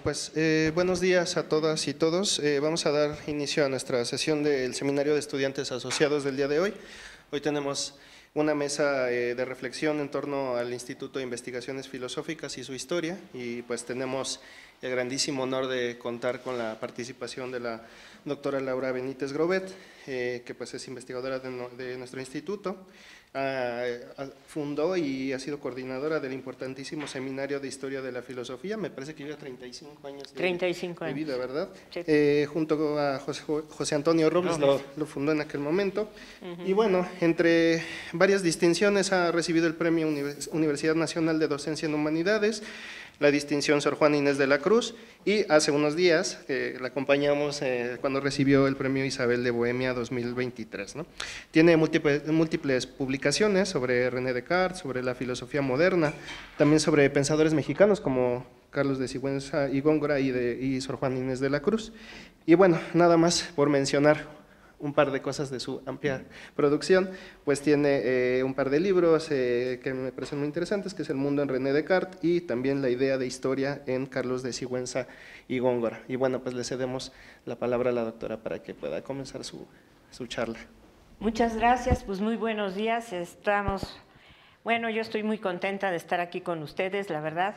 pues buenos días a todas y todos. Vamos a dar inicio a nuestra sesión del Seminario de Estudiantes Asociados del día de hoy. Hoy tenemos una mesa de reflexión en torno al Instituto de Investigaciones Filosóficas y su historia, y pues tenemos el grandísimo honor de contar con la participación de la doctora Laura Benítez Grobet, que pues es investigadora de nuestro instituto. Fundó y ha sido coordinadora del importantísimo Seminario de Historia de la Filosofía, me parece que lleva 35 años de vida, ¿verdad? Sí. Junto a José Antonio Robles, lo fundó en aquel momento. Y bueno, entre varias distinciones ha recibido el Premio Universidad Nacional de Docencia en Humanidades, la distinción Sor Juana Inés de la Cruz, y hace unos días la acompañamos cuando recibió el Premio Isabel de Bohemia 2023, ¿no? Tiene múltiples publicaciones sobre René Descartes, sobre la filosofía moderna, también sobre pensadores mexicanos como Carlos de Sigüenza y Góngora y Sor Juana Inés de la Cruz. Y bueno, nada más por mencionar un par de cosas de su amplia producción, pues tiene un par de libros que me parecen muy interesantes, que es El mundo en René Descartes y también La idea de historia en Carlos de Sigüenza y Góngora. Y bueno, pues le cedemos la palabra a la doctora para que pueda comenzar su charla. Muchas gracias, pues muy buenos días. Bueno, yo estoy muy contenta de estar aquí con ustedes, la verdad,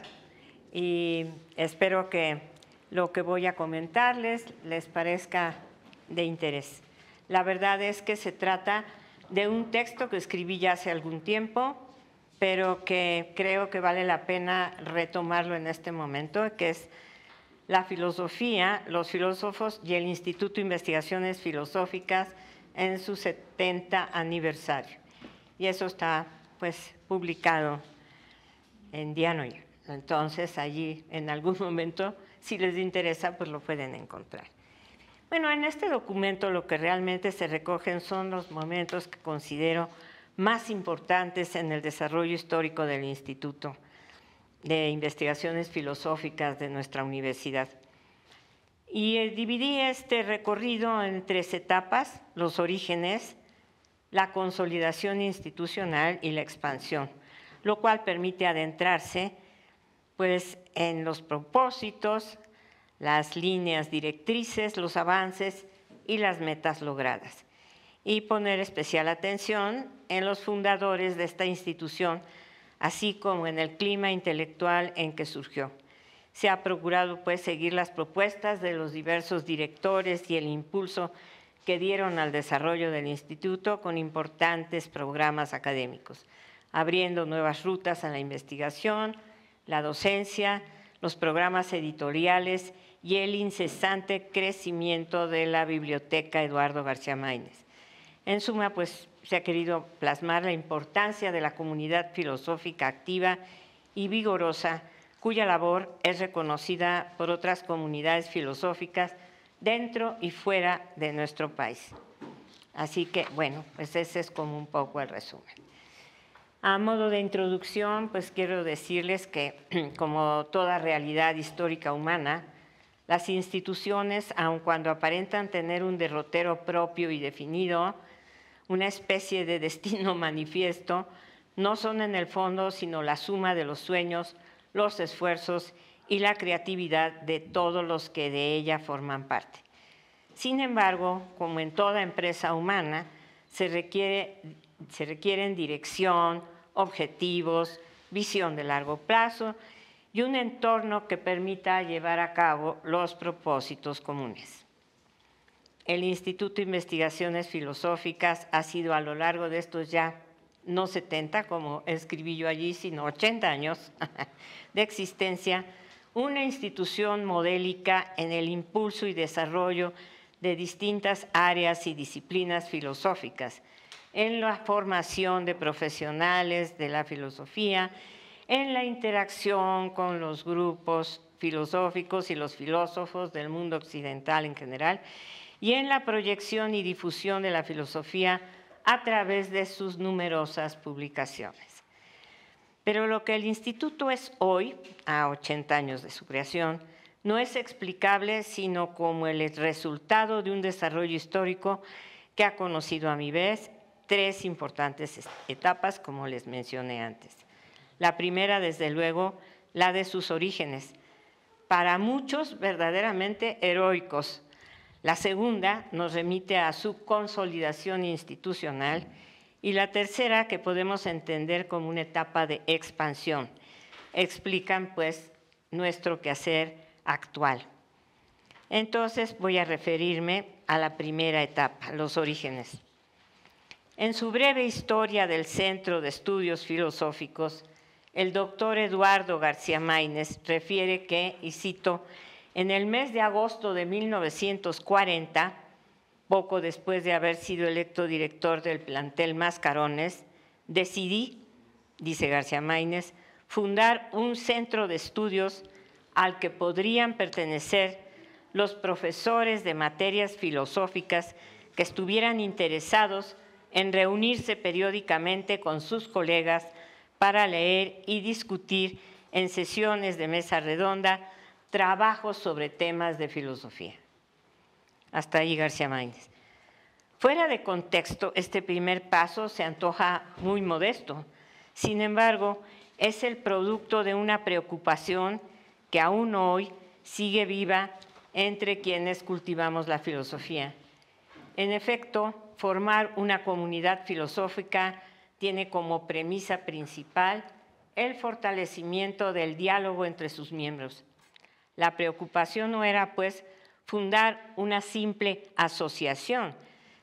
y espero que lo que voy a comentarles les parezca de interés. La verdad es que se trata de un texto que escribí ya hace algún tiempo, pero que creo que vale la pena retomarlo en este momento, que es La filosofía, los filósofos y el Instituto de Investigaciones Filosóficas en su 70 aniversario. Y eso está pues publicado en Dianoyer. Entonces allí en algún momento, si les interesa, pues lo pueden encontrar. Bueno, en este documento lo que realmente se recogen son los momentos que considero más importantes en el desarrollo histórico del Instituto de Investigaciones Filosóficas de nuestra universidad. Y dividí este recorrido en 3 etapas: los orígenes, la consolidación institucional y la expansión, lo cual permite adentrarse pues, en los propósitos, las líneas directrices, los avances y las metas logradas, y poner especial atención en los fundadores de esta institución, así como en el clima intelectual en que surgió. Se ha procurado pues seguir las propuestas de los diversos directores y el impulso que dieron al desarrollo del instituto con importantes programas académicos, abriendo nuevas rutas a la investigación, la docencia, los programas editoriales y el incesante crecimiento de la Biblioteca Eduardo García Maínez. En suma, pues se ha querido plasmar la importancia de la comunidad filosófica activa y vigorosa, cuya labor es reconocida por otras comunidades filosóficas dentro y fuera de nuestro país. Así que, bueno, pues ese es como un poco el resumen. A modo de introducción, pues quiero decirles que, como toda realidad histórica humana, las instituciones, aun cuando aparentan tener un derrotero propio y definido, una especie de destino manifiesto, no son en el fondo sino la suma de los sueños, los esfuerzos y la creatividad de todos los que de ella forman parte. Sin embargo, como en toda empresa humana, se requieren dirección, objetivos, visión de largo plazo y un entorno que permita llevar a cabo los propósitos comunes. El Instituto de Investigaciones Filosóficas ha sido a lo largo de estos ya no 70, como escribí yo allí, sino 80 años de existencia, una institución modélica en el impulso y desarrollo de distintas áreas y disciplinas filosóficas, en la formación de profesionales de la filosofía, en la interacción con los grupos filosóficos y los filósofos del mundo occidental en general, y en la proyección y difusión de la filosofía a través de sus numerosas publicaciones. Pero lo que el Instituto es hoy, a 80 años de su creación, no es explicable sino como el resultado de un desarrollo histórico que ha conocido a mi vez 3 importantes etapas, como les mencioné antes. La primera, desde luego, la de sus orígenes, para muchos verdaderamente heroicos. La segunda nos remite a su consolidación institucional y la tercera que podemos entender como una etapa de expansión. Explican pues nuestro quehacer actual. Entonces voy a referirme a la primera etapa, los orígenes. En su breve historia del Centro de Estudios Filosóficos, el doctor Eduardo García Maínez refiere que, y cito, en el mes de agosto de 1940, poco después de haber sido electo director del plantel Mascarones, decidí, dice García Maínez, fundar un centro de estudios al que podrían pertenecer los profesores de materias filosóficas que estuvieran interesados en reunirse periódicamente con sus colegas para leer y discutir en sesiones de mesa redonda trabajos sobre temas de filosofía. Hasta ahí García Maínez. Fuera de contexto, este primer paso se antoja muy modesto. Sin embargo, es el producto de una preocupación que aún hoy sigue viva entre quienes cultivamos la filosofía. En efecto, formar una comunidad filosófica tiene como premisa principal el fortalecimiento del diálogo entre sus miembros. La preocupación no era, pues, fundar una simple asociación,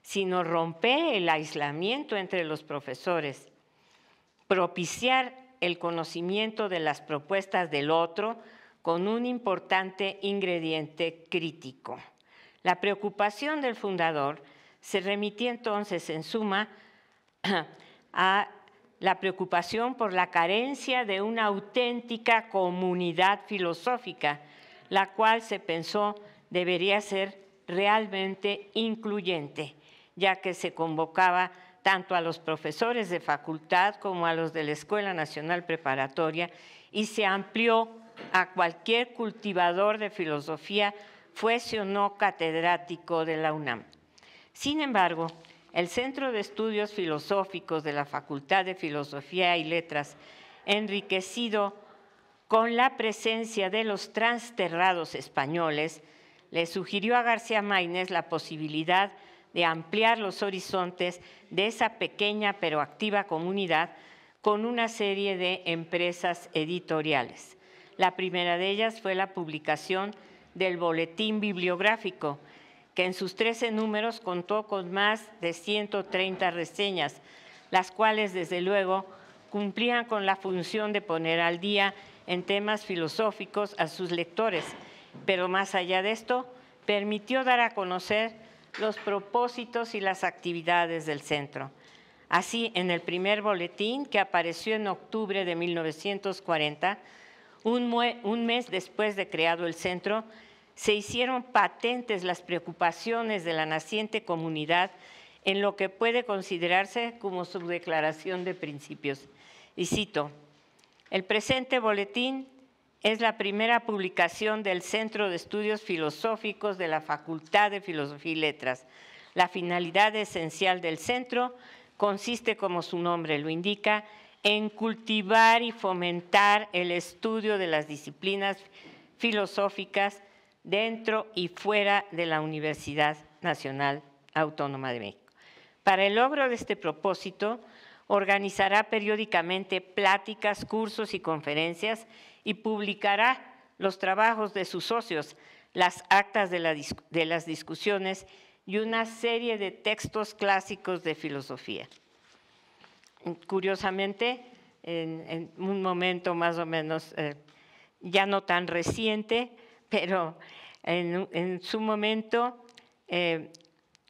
sino romper el aislamiento entre los profesores, propiciar el conocimiento de las propuestas del otro con un importante ingrediente crítico. La preocupación del fundador se remitía entonces, en suma, a la preocupación por la carencia de una auténtica comunidad filosófica, la cual se pensó debería ser realmente incluyente, ya que se convocaba tanto a los profesores de facultad como a los de la Escuela Nacional Preparatoria y se amplió a cualquier cultivador de filosofía, fuese o no catedrático de la UNAM. Sin embargo, el Centro de Estudios Filosóficos de la Facultad de Filosofía y Letras, enriquecido con la presencia de los transterrados españoles, le sugirió a García Maínez la posibilidad de ampliar los horizontes de esa pequeña pero activa comunidad con una serie de empresas editoriales. La primera de ellas fue la publicación del Boletín Bibliográfico, que en sus 13 números contó con más de 130 reseñas, las cuales desde luego cumplían con la función de poner al día en temas filosóficos a sus lectores, pero más allá de esto, permitió dar a conocer los propósitos y las actividades del centro. Así, en el primer boletín, que apareció en octubre de 1940, un mes después de creado el centro, se hicieron patentes las preocupaciones de la naciente comunidad en lo que puede considerarse como su declaración de principios. Y cito, el presente boletín es la primera publicación del Centro de Estudios Filosóficos de la Facultad de Filosofía y Letras. La finalidad esencial del centro consiste, como su nombre lo indica, en cultivar y fomentar el estudio de las disciplinas filosóficas dentro y fuera de la Universidad Nacional Autónoma de México. Para el logro de este propósito, organizará periódicamente pláticas, cursos y conferencias y publicará los trabajos de sus socios, las actas de las discusiones y una serie de textos clásicos de filosofía. Curiosamente, en un momento más o menos ya no tan reciente, pero en su momento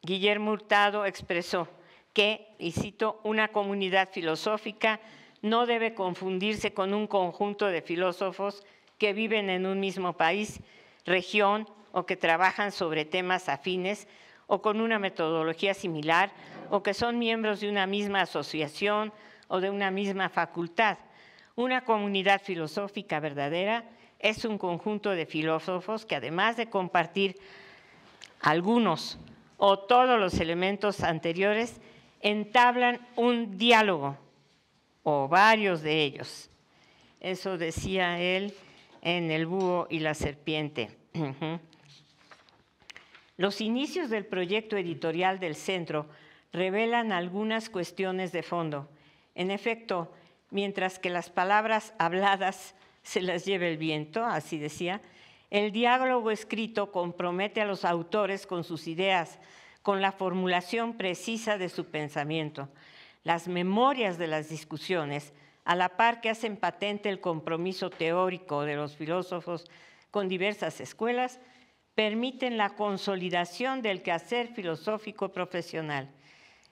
Guillermo Hurtado expresó que, y cito, una comunidad filosófica no debe confundirse con un conjunto de filósofos que viven en un mismo país, región o que trabajan sobre temas afines o con una metodología similar o que son miembros de una misma asociación o de una misma facultad. Una comunidad filosófica verdadera es un conjunto de filósofos que, además de compartir algunos o todos los elementos anteriores, entablan un diálogo o varios de ellos. Eso decía él en El búho y la serpiente. Los inicios del proyecto editorial del centro revelan algunas cuestiones de fondo. En efecto, mientras que las palabras habladas se las lleva el viento, así decía, el diálogo escrito compromete a los autores con sus ideas, con la formulación precisa de su pensamiento. Las memorias de las discusiones, a la par que hacen patente el compromiso teórico de los filósofos con diversas escuelas, permiten la consolidación del quehacer filosófico profesional.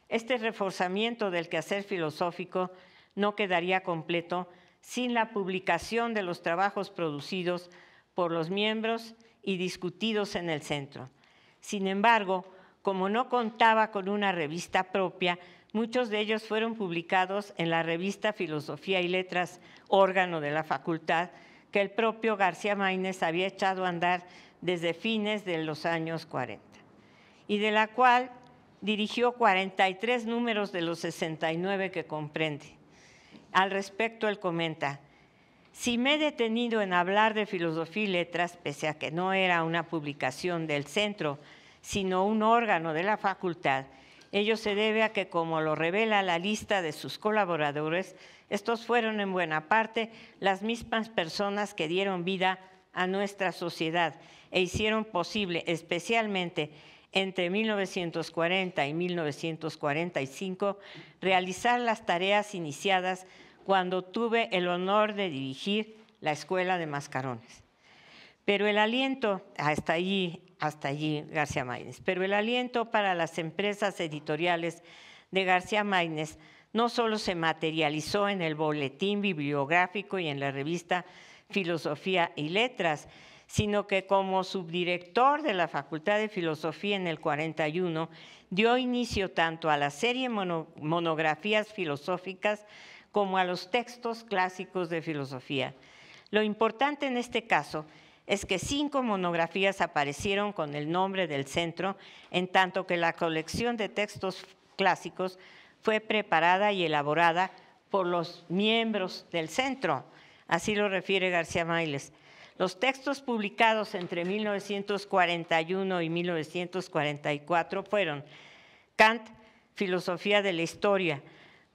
Este reforzamiento del quehacer filosófico no quedaría completo sin la publicación de los trabajos producidos por los miembros y discutidos en el centro. Sin embargo, como no contaba con una revista propia, muchos de ellos fueron publicados en la revista Filosofía y Letras, órgano de la facultad, que el propio García Maínez había echado a andar desde fines de los años 40, y de la cual dirigió 43 números de los 69 que comprende. Al respecto, él comenta: si me he detenido en hablar de filosofía y letras, pese a que no era una publicación del centro, sino un órgano de la facultad, ello se debe a que, como lo revela la lista de sus colaboradores, estos fueron en buena parte las mismas personas que dieron vida a nuestra sociedad e hicieron posible, especialmente entre 1940 y 1945, realizar las tareas iniciadas cuando tuve el honor de dirigir la Escuela de Mascarones. Pero el aliento, hasta allí García Maínez, pero el aliento para las empresas editoriales de García Maínez no solo se materializó en el boletín bibliográfico y en la revista Filosofía y Letras, sino que como subdirector de la Facultad de Filosofía en el 41, dio inicio tanto a la serie monografías filosóficas como a los textos clásicos de filosofía. Lo importante en este caso es que 5 monografías aparecieron con el nombre del centro, en tanto que la colección de textos clásicos fue preparada y elaborada por los miembros del centro. Así lo refiere García Maínez. Los textos publicados entre 1941 y 1944 fueron Kant, Filosofía de la Historia,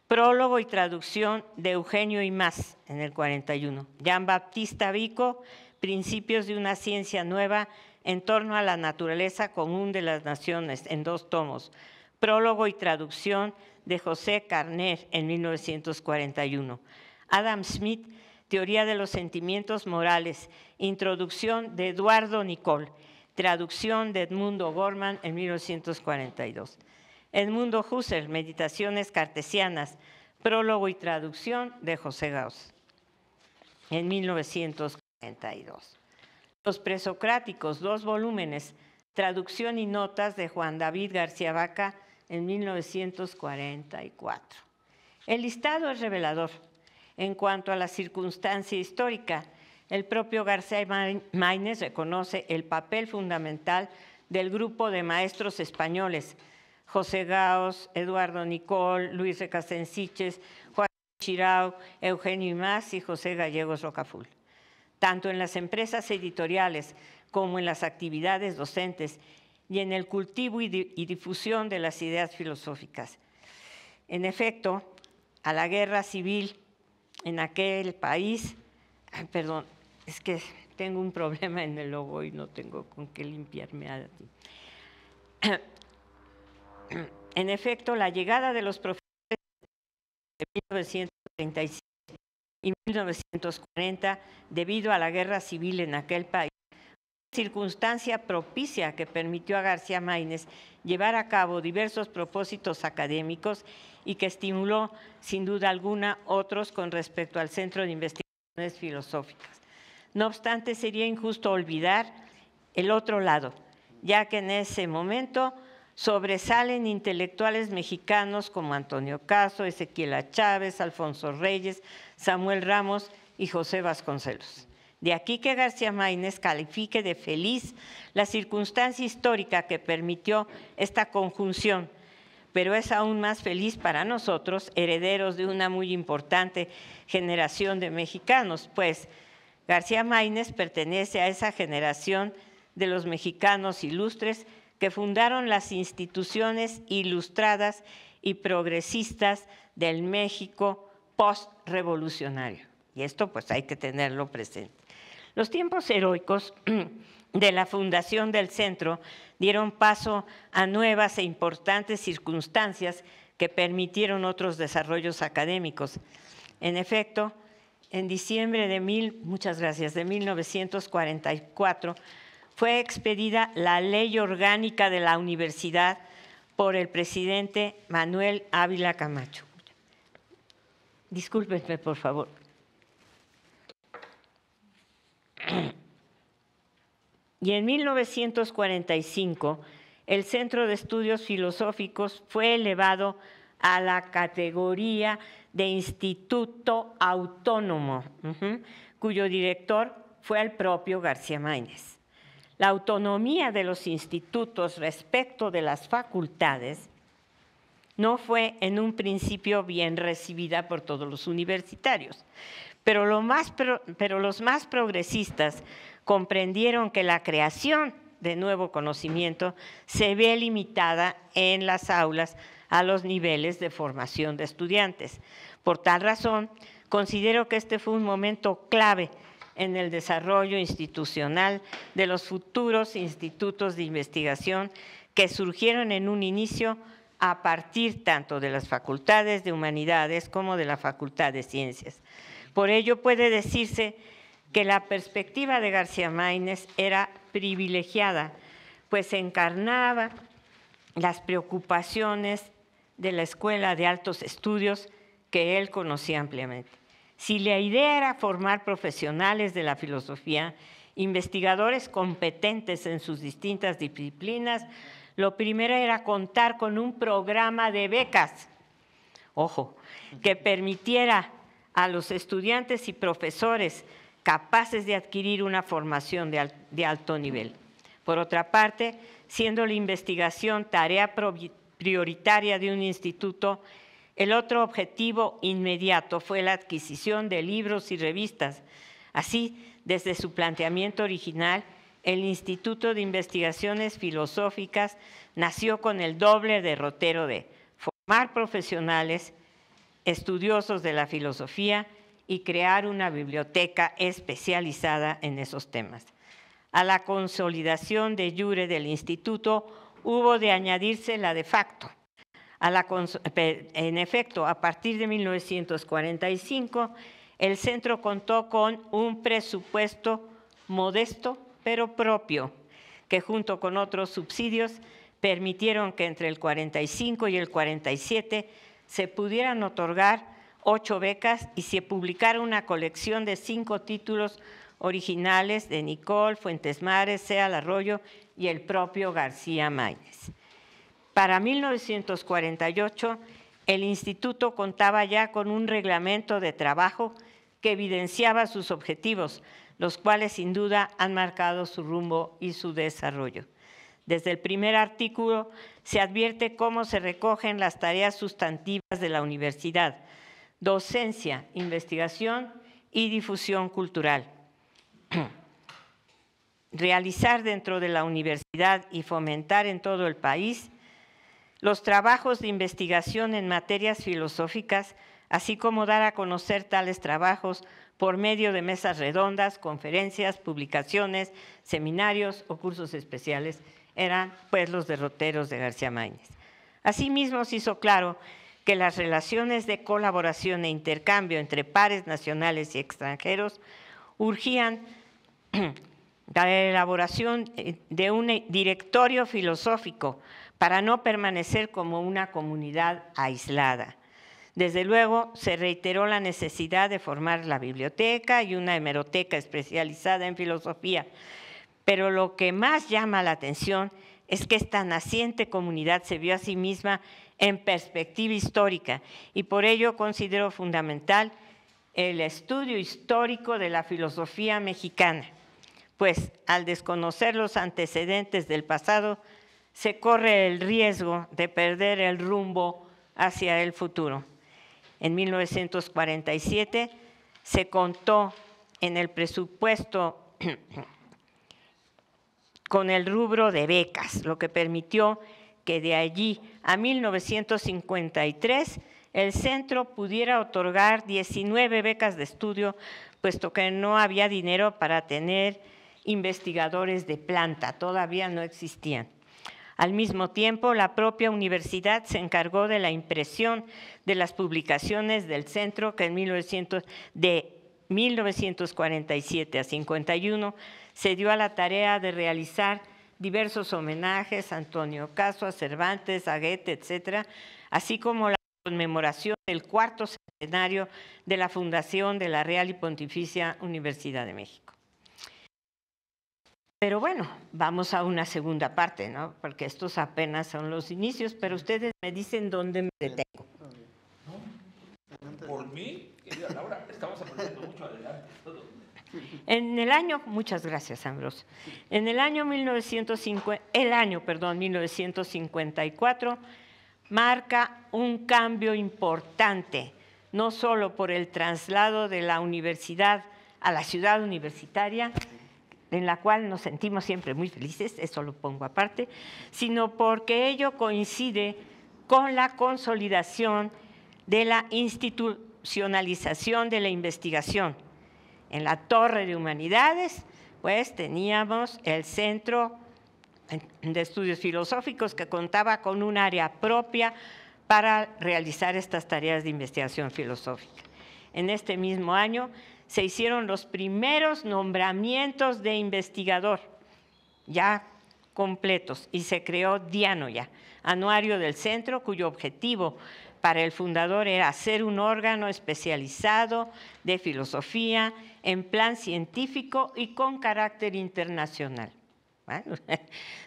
prólogo y traducción de Eugenio Imaz en el 41, Jean Baptista Vico, Principios de una ciencia nueva en torno a la naturaleza común de las naciones, en 2 tomos, prólogo y traducción de José Carner en 1941, Adam Smith, Teoría de los sentimientos morales, introducción de Eduardo Nicol, traducción de Edmundo Gorman en 1942. Edmundo Husserl, Meditaciones cartesianas, prólogo y traducción de José Gauss en 1942. Los presocráticos, 2 volúmenes, traducción y notas de Juan David García Vaca en 1944. El listado es revelador. En cuanto a la circunstancia histórica, el propio García Maínez reconoce el papel fundamental del grupo de maestros españoles, José Gauss, Eduardo Nicol, Luis Recasensiches, Juan Chirau, Eugenio Imaz y José Gallegos Rocaful, tanto en las empresas editoriales como en las actividades docentes y en el cultivo y difusión de las ideas filosóficas. En efecto, a la guerra civil en aquel país, perdón, es que tengo un problema en el logo y no tengo con qué limpiarme. En efecto, la llegada de los profesores de 1935 y 1940, debido a la guerra civil en aquel país, circunstancia propicia que permitió a García Maínez llevar a cabo diversos propósitos académicos y que estimuló, sin duda alguna, otros con respecto al Centro de Investigaciones Filosóficas. No obstante, sería injusto olvidar el otro lado, ya que en ese momento sobresalen intelectuales mexicanos como Antonio Caso, Ezequiel Chávez, Alfonso Reyes, Samuel Ramos y José Vasconcelos. De aquí que García Maínez califique de feliz la circunstancia histórica que permitió esta conjunción, pero es aún más feliz para nosotros, herederos de una muy importante generación de mexicanos, pues García Máinez pertenece a esa generación de los mexicanos ilustres que fundaron las instituciones ilustradas y progresistas del México postrevolucionario. Y esto pues hay que tenerlo presente. Los tiempos heroicos de la fundación del centro dieron paso a nuevas e importantes circunstancias que permitieron otros desarrollos académicos. En efecto, en diciembre de 1944 fue expedida la Ley Orgánica de la Universidad por el presidente Manuel Ávila Camacho. Discúlpenme, por favor. Y en 1945, el Centro de Estudios Filosóficos fue elevado a la categoría de Instituto Autónomo, cuyo director fue el propio García Máinez. La autonomía de los institutos respecto de las facultades no fue en un principio bien recibida por todos los universitarios, pero los más progresistas comprendieron que la creación de nuevo conocimiento se ve limitada en las aulas a los niveles de formación de estudiantes. Por tal razón, considero que este fue un momento clave en el desarrollo institucional de los futuros institutos de investigación que surgieron en un inicio a partir tanto de las facultades de humanidades como de la Facultad de Ciencias. Por ello puede decirse que la perspectiva de García Máinez era privilegiada, pues encarnaba las preocupaciones de la Escuela de Altos Estudios que él conocía ampliamente. Si la idea era formar profesionales de la filosofía, investigadores competentes en sus distintas disciplinas, lo primero era contar con un programa de becas, ojo, que permitiera a los estudiantes y profesores capaces de adquirir una formación de alto nivel. Por otra parte, siendo la investigación tarea prioritaria de un instituto, el otro objetivo inmediato fue la adquisición de libros y revistas. Así, desde su planteamiento original, el Instituto de Investigaciones Filosóficas nació con el doble derrotero de formar profesionales estudiosos de la filosofía y crear una biblioteca especializada en esos temas. A la consolidación de jure del instituto hubo de añadirse la de facto. En efecto, a partir de 1945, el centro contó con un presupuesto modesto pero propio, que junto con otros subsidios permitieron que entre el 45 y el 47 se pudieran otorgar 8 becas y se publicara una colección de 5 títulos originales de Nicole, Fuentes Mares, Sea Arroyo y el propio García Máinez. Para 1948, el instituto contaba ya con un reglamento de trabajo que evidenciaba sus objetivos, los cuales sin duda han marcado su rumbo y su desarrollo. Desde el primer artículo se advierte cómo se recogen las tareas sustantivas de la universidad: docencia, investigación y difusión cultural. Realizar dentro de la universidad y fomentar en todo el país los trabajos de investigación en materias filosóficas, así como dar a conocer tales trabajos por medio de mesas redondas, conferencias, publicaciones, seminarios o cursos especiales, eran pues los derroteros de García Máinez. Asimismo, se hizo claro que las relaciones de colaboración e intercambio entre pares nacionales y extranjeros urgían la elaboración de un directorio filosófico para no permanecer como una comunidad aislada. Desde luego, se reiteró la necesidad de formar la biblioteca y una hemeroteca especializada en filosofía, pero lo que más llama la atención es que esta naciente comunidad se vio a sí misma en perspectiva histórica y por ello considero fundamental el estudio histórico de la filosofía mexicana, pues al desconocer los antecedentes del pasado, se corre el riesgo de perder el rumbo hacia el futuro. En 1947 se contó en el presupuesto con el rubro de becas, lo que permitió que de allí a 1953 el centro pudiera otorgar 19 becas de estudio, puesto que no había dinero para tener investigadores de planta, todavía no existían. Al mismo tiempo, la propia universidad se encargó de la impresión de las publicaciones del centro, que de 1947 a 51 se dio a la tarea de realizar diversos homenajes a Antonio Caso, a Cervantes, a Goethe, etcétera, así como la conmemoración del 4º centenario de la fundación de la Real y Pontificia Universidad de México. Pero bueno, vamos a una segunda parte, ¿no? Porque estos apenas son los inicios, pero ustedes me dicen dónde me detengo. Por mí, querida Laura, estamos aprendiendo mucho, adelante. Todo. En el año, muchas gracias, Ambrosio. En el año 1954 marca un cambio importante, no solo por el traslado de la universidad a la ciudad universitaria, en la cual nos sentimos siempre muy felices, eso lo pongo aparte, sino porque ello coincide con la consolidación de la institucionalización de la investigación. En la Torre de Humanidades, pues teníamos el Centro de Estudios Filosóficos que contaba con un área propia para realizar estas tareas de investigación filosófica. En este mismo año se hicieron los primeros nombramientos de investigador, ya completos, y se creó Dianoya, anuario del centro, cuyo objetivo para el fundador era ser un órgano especializado de filosofía en plan científico y con carácter internacional. Bueno,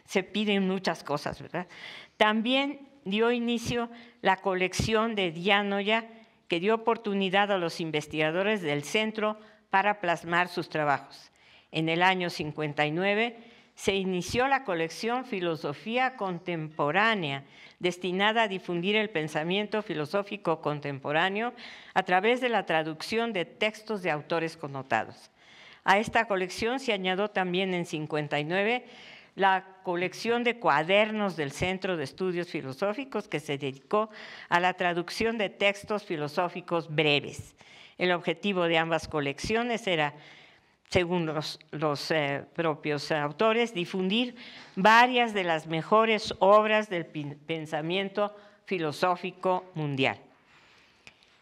se piden muchas cosas, ¿verdad? También dio inicio la colección de Dianoya, que dio oportunidad a los investigadores del centro para plasmar sus trabajos. En el año 59 se inició la colección Filosofía Contemporánea, destinada a difundir el pensamiento filosófico contemporáneo a través de la traducción de textos de autores connotados. A esta colección se añadió también en 59 la colección de cuadernos del Centro de Estudios Filosóficos, que se dedicó a la traducción de textos filosóficos breves. El objetivo de ambas colecciones era, según los propios autores, difundir varias de las mejores obras del pensamiento filosófico mundial.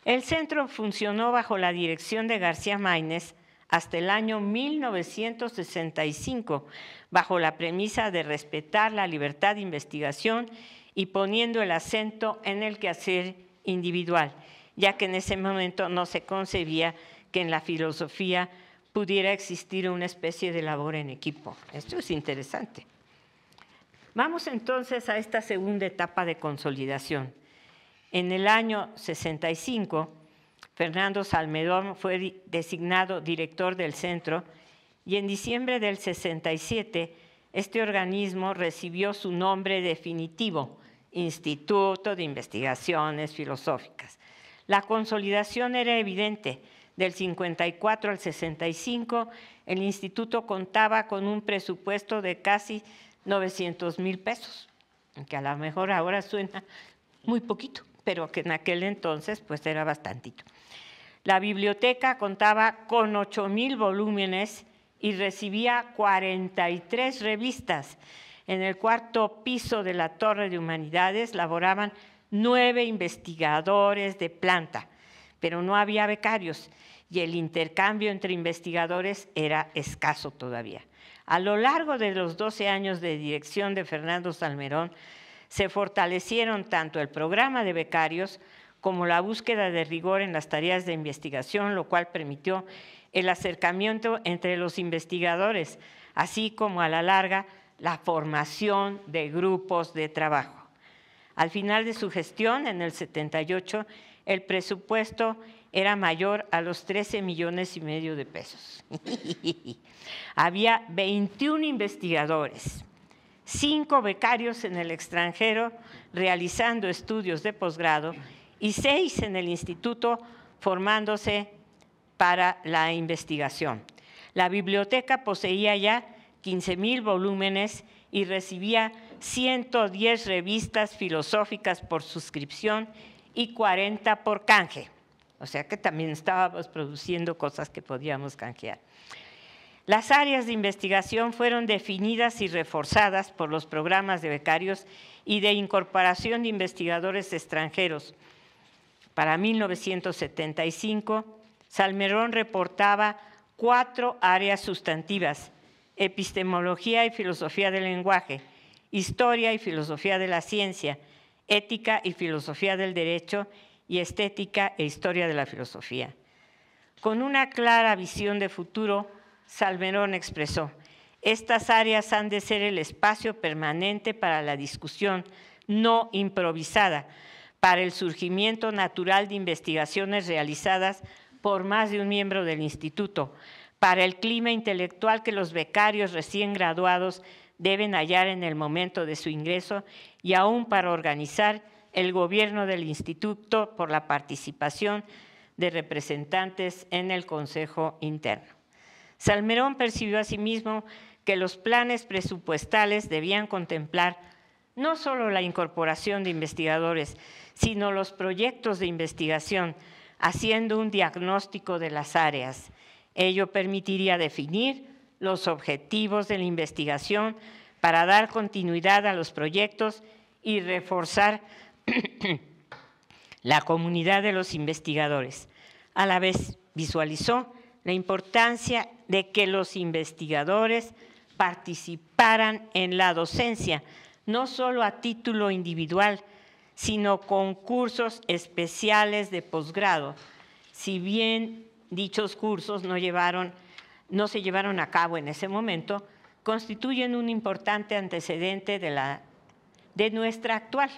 El centro funcionó bajo la dirección de García Maínez hasta el año 1965, bajo la premisa de respetar la libertad de investigación y poniendo el acento en el quehacer individual, ya que en ese momento no se concebía que en la filosofía pudiera existir una especie de labor en equipo. Esto es interesante. Vamos entonces a esta segunda etapa de consolidación. En el año 65, Fernando Salmerón fue designado director del centro y en diciembre del 67 este organismo recibió su nombre definitivo, Instituto de Investigaciones Filosóficas. La consolidación era evidente. Del 54 al 65, el instituto contaba con un presupuesto de casi 900,000 pesos, que a lo mejor ahora suena muy poquito, pero que en aquel entonces pues era bastantito. La biblioteca contaba con 8,000 volúmenes y recibía 43 revistas. En el 4º piso de la Torre de Humanidades laboraban 9 investigadores de planta, pero no había becarios y el intercambio entre investigadores era escaso todavía. A lo largo de los 12 años de dirección de Fernando Salmerón, se fortalecieron tanto el programa de becarios como la búsqueda de rigor en las tareas de investigación, lo cual permitió el acercamiento entre los investigadores, así como a la larga la formación de grupos de trabajo. Al final de su gestión, en el 78, el presupuesto era mayor a los 13,5 millones de pesos. Había 21 investigadores, 5 becarios en el extranjero realizando estudios de posgrado y 6 en el instituto formándose para la investigación. La biblioteca poseía ya 15,000 volúmenes y recibía 110 revistas filosóficas por suscripción y 40 por canje. O sea que también estábamos produciendo cosas que podíamos canjear. Las áreas de investigación fueron definidas y reforzadas por los programas de becarios y de incorporación de investigadores extranjeros. Para 1975, Salmerón reportaba 4 áreas sustantivas: epistemología y filosofía del lenguaje, historia y filosofía de la ciencia, ética y filosofía del derecho y estética e historia de la filosofía. Con una clara visión de futuro, Salmerón expresó: estas áreas han de ser el espacio permanente para la discusión no improvisada, para el surgimiento natural de investigaciones realizadas por más de un miembro del instituto, para el clima intelectual que los becarios recién graduados deben hallar en el momento de su ingreso y aún para organizar el gobierno del instituto por la participación de representantes en el Consejo Interno. Salmerón percibió asimismo que los planes presupuestales debían contemplar no solo la incorporación de investigadores, sino los proyectos de investigación, haciendo un diagnóstico de las áreas. Ello permitiría definir los objetivos de la investigación para dar continuidad a los proyectos y reforzar la comunidad de los investigadores. A la vez visualizó la importancia de que los investigadores participaran en la docencia, no solo a título individual, sino con cursos especiales de posgrado. Si bien dichos cursos no se llevaron a cabo en ese momento, constituyen un importante antecedente de nuestra actual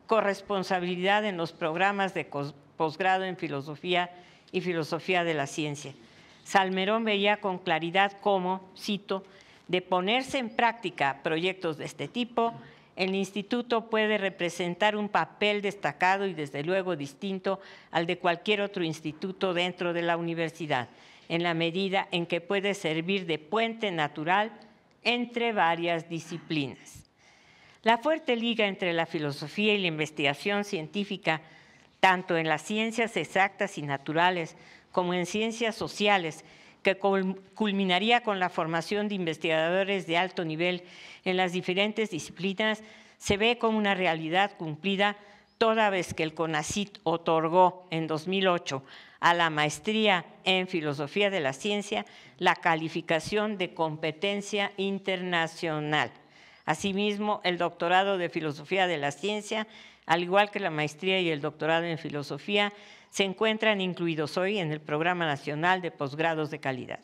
corresponsabilidad en los programas de posgrado en filosofía y filosofía de la ciencia. Salmerón veía con claridad cómo, cito, de ponerse en práctica proyectos de este tipo, el instituto puede representar un papel destacado y desde luego distinto al de cualquier otro instituto dentro de la universidad, en la medida en que puede servir de puente natural entre varias disciplinas. La fuerte liga entre la filosofía y la investigación científica, tanto en las ciencias exactas y naturales como en ciencias sociales, que culminaría con la formación de investigadores de alto nivel en las diferentes disciplinas, se ve como una realidad cumplida toda vez que el CONACYT otorgó en 2008 a la maestría en Filosofía de la Ciencia la calificación de competencia internacional. Asimismo, el doctorado de Filosofía de la Ciencia, al igual que la maestría y el doctorado en Filosofía, se encuentran incluidos hoy en el Programa Nacional de Posgrados de Calidad.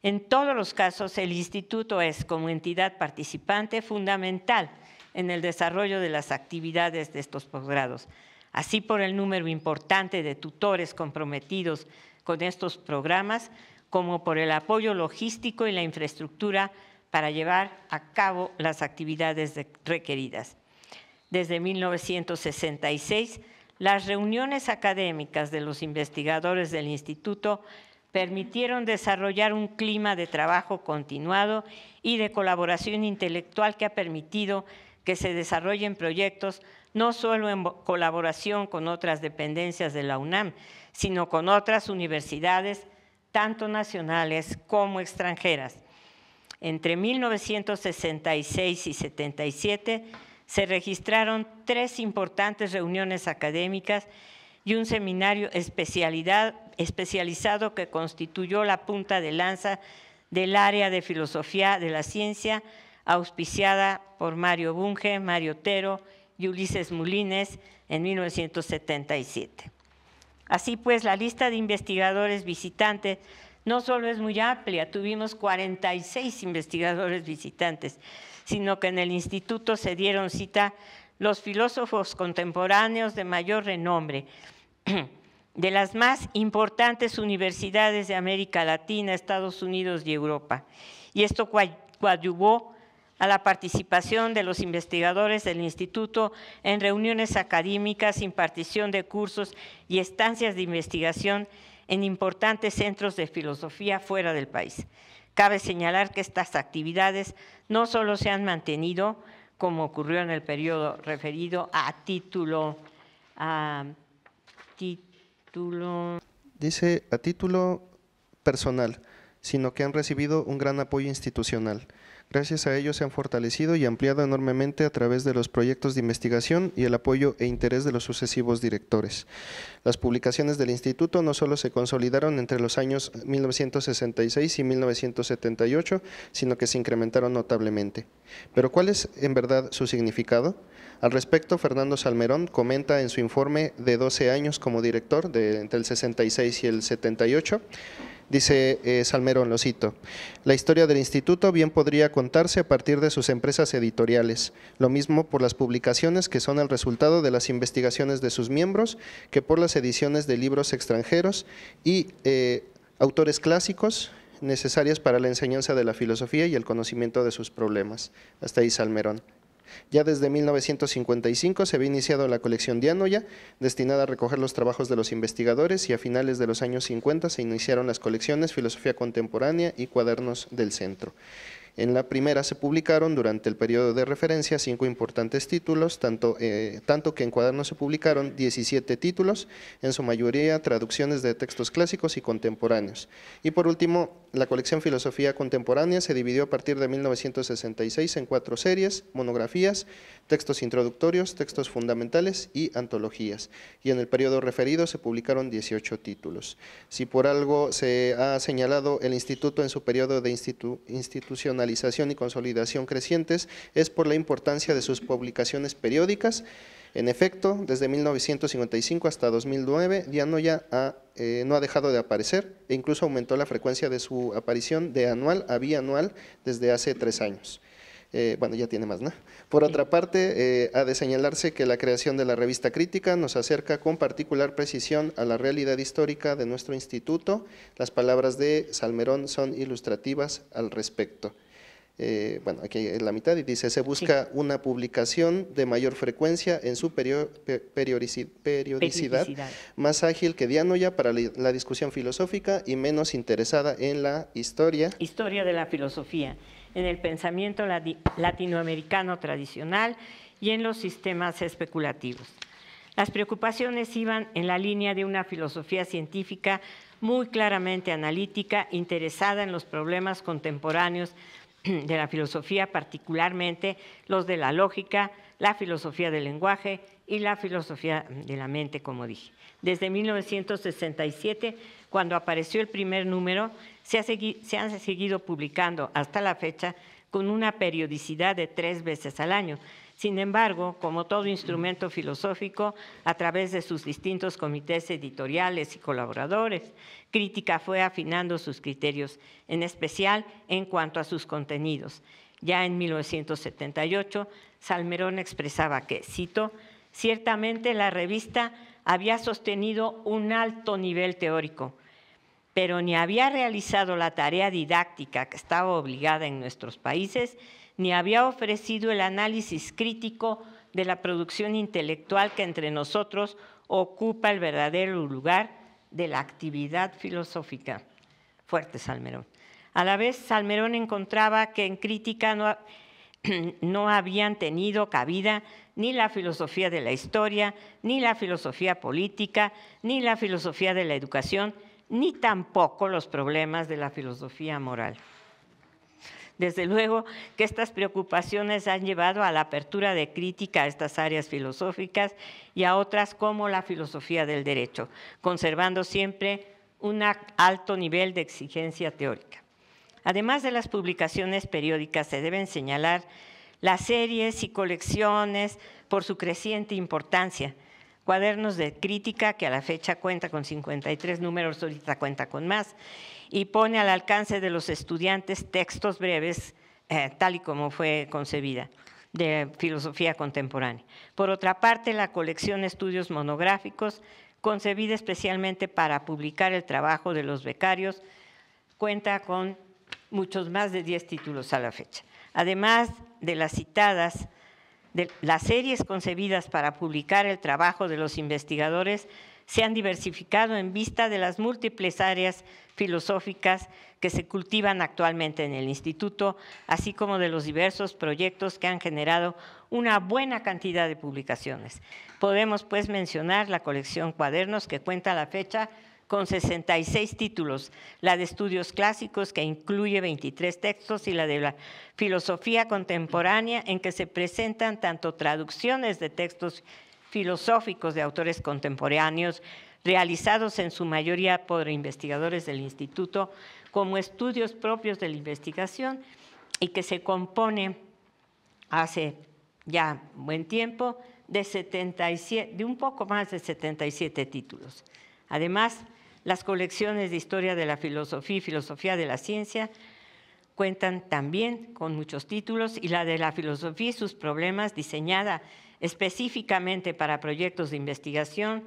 En todos los casos, el instituto es, como entidad participante, fundamental en el desarrollo de las actividades de estos posgrados, así por el número importante de tutores comprometidos con estos programas, como por el apoyo logístico y la infraestructura para llevar a cabo las actividades requeridas. Desde 1966, las reuniones académicas de los investigadores del instituto permitieron desarrollar un clima de trabajo continuado y de colaboración intelectual que ha permitido que se desarrollen proyectos no solo en colaboración con otras dependencias de la UNAM, sino con otras universidades, tanto nacionales como extranjeras. Entre 1966 y 77 se registraron 3 importantes reuniones académicas y un seminario especializado que constituyó la punta de lanza del área de filosofía de la ciencia, auspiciada por Mario Bunge, Mario Otero y Ulises Mulines en 1977. Así pues, la lista de investigadores visitantes no solo es muy amplia, tuvimos 46 investigadores visitantes, sino que en el instituto se dieron cita los filósofos contemporáneos de mayor renombre, de las más importantes universidades de América Latina, Estados Unidos y Europa. Y esto coadyuvó a la participación de los investigadores del instituto en reuniones académicas, impartición de cursos y estancias de investigación en importantes centros de filosofía fuera del país. Cabe señalar que estas actividades no solo se han mantenido, como ocurrió en el periodo referido, Dice a título personal, sino que han recibido un gran apoyo institucional. Gracias a ello se han fortalecido y ampliado enormemente a través de los proyectos de investigación y el apoyo e interés de los sucesivos directores. Las publicaciones del Instituto no solo se consolidaron entre los años 1966 y 1978, sino que se incrementaron notablemente. Pero ¿cuál es en verdad su significado? Al respecto, Fernando Salmerón comenta en su informe de 12 años como director, entre el 66 y el 78, dice Salmerón, lo cito: la historia del instituto bien podría contarse a partir de sus empresas editoriales, lo mismo por las publicaciones que son el resultado de las investigaciones de sus miembros, que por las ediciones de libros extranjeros y autores clásicos necesarias para la enseñanza de la filosofía y el conocimiento de sus problemas. Hasta ahí Salmerón. Ya desde 1955 se había iniciado la colección Dianoya, destinada a recoger los trabajos de los investigadores, y a finales de los años 50 se iniciaron las colecciones Filosofía Contemporánea y Cuadernos del Centro. En la primera se publicaron durante el periodo de referencia 5 importantes títulos, tanto que en Cuadernos se publicaron 17 títulos, en su mayoría traducciones de textos clásicos y contemporáneos. Y por último, la colección Filosofía Contemporánea se dividió a partir de 1966 en 4 series, monografías, textos introductorios, textos fundamentales y antologías. Y en el periodo referido se publicaron 18 títulos. Si por algo se ha señalado el Instituto en su periodo de institucionalización y consolidación crecientes, es por la importancia de sus publicaciones periódicas. En efecto, desde 1955 hasta 2009, Dianoya no ha dejado de aparecer e incluso aumentó la frecuencia de su aparición de anual a bianual desde hace 3 años. Bueno, ya tiene más, ¿no? Por otra parte, ha de señalarse que la creación de la revista Crítica nos acerca con particular precisión a la realidad histórica de nuestro instituto. Las palabras de Salmerón son ilustrativas al respecto. Bueno, aquí en la mitad, y dice: se busca una publicación de mayor frecuencia en su periodicidad, más ágil que Dianoya para la discusión filosófica y menos interesada en la historia de la filosofía, en el pensamiento latinoamericano tradicional y en los sistemas especulativos. Las preocupaciones iban en la línea de una filosofía científica muy claramente analítica, interesada en los problemas contemporáneos de la filosofía, particularmente los de la lógica, la filosofía del lenguaje y la filosofía de la mente, como dije. Desde 1967, cuando apareció el primer número, se han seguido publicando hasta la fecha con una periodicidad de 3 veces al año. Sin embargo, como todo instrumento filosófico, a través de sus distintos comités editoriales y colaboradores, Crítica fue afinando sus criterios, en especial en cuanto a sus contenidos. Ya en 1978, Salmerón expresaba que, cito: ciertamente la revista había sostenido un alto nivel teórico, pero ni había realizado la tarea didáctica que estaba obligada en nuestros países, ni había ofrecido el análisis crítico de la producción intelectual que entre nosotros ocupa el verdadero lugar de la actividad filosófica. Fuerte Salmerón. A la vez, Salmerón encontraba que en Crítica no habían tenido cabida ni la filosofía de la historia, ni la filosofía política, ni la filosofía de la educación, ni tampoco los problemas de la filosofía moral. Desde luego que estas preocupaciones han llevado a la apertura de Crítica a estas áreas filosóficas y a otras como la filosofía del derecho, conservando siempre un alto nivel de exigencia teórica. Además de las publicaciones periódicas, se deben señalar las series y colecciones por su creciente importancia. Cuadernos de Crítica, que a la fecha cuenta con 53 números, ahorita cuenta con más, y pone al alcance de los estudiantes textos breves, tal y como fue concebida, de filosofía contemporánea. Por otra parte, la colección Estudios Monográficos, concebida especialmente para publicar el trabajo de los becarios, cuenta con muchos más de 10 títulos a la fecha. Además de las citadas, de las series concebidas para publicar el trabajo de los investigadores, se han diversificado en vista de las múltiples áreas filosóficas que se cultivan actualmente en el Instituto, así como de los diversos proyectos que han generado una buena cantidad de publicaciones. Podemos, pues, mencionar la colección Cuadernos, que cuenta a la fecha con 66 títulos, la de Estudios Clásicos, que incluye 23 textos, y la de la Filosofía Contemporánea, en que se presentan tanto traducciones de textos filosóficos de autores contemporáneos, realizados en su mayoría por investigadores del Instituto, como estudios propios de la investigación, y que se compone hace ya buen tiempo de un poco más de 77 títulos. Además, las colecciones de Historia de la Filosofía y Filosofía de la Ciencia cuentan también con muchos títulos, y la de la Filosofía y sus problemas, diseñada específicamente para proyectos de investigación,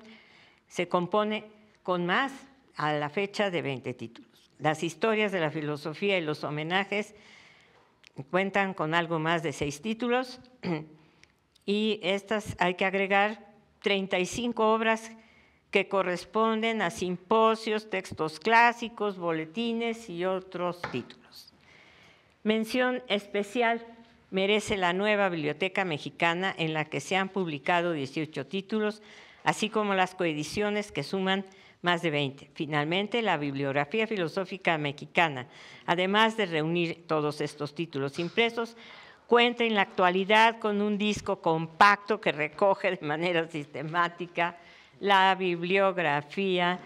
se compone con más, a la fecha, de 20 títulos. Las historias de la filosofía y los homenajes cuentan con algo más de 6 títulos, y estas hay que agregar 35 obras que corresponden a simposios, textos clásicos, boletines y otros títulos. Mención especial merece la nueva Biblioteca Mexicana, en la que se han publicado 18 títulos, así como las coediciones, que suman más de 20. Finalmente, la Bibliografía Filosófica Mexicana, además de reunir todos estos títulos impresos, cuenta en la actualidad con un disco compacto que recoge de manera sistemática la bibliografía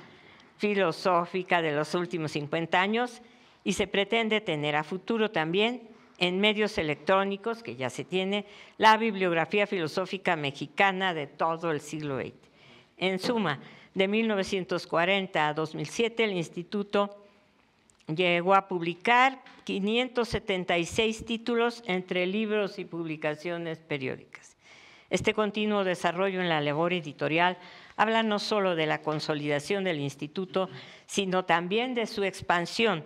filosófica de los últimos 50 años, y se pretende tener a futuro también en medios electrónicos, que ya se tiene, la bibliografía filosófica mexicana de todo el siglo XX. En suma, de 1940 a 2007, el Instituto llegó a publicar 576 títulos entre libros y publicaciones periódicas. Este continuo desarrollo en la labor editorial habla no solo de la consolidación del Instituto, sino también de su expansión.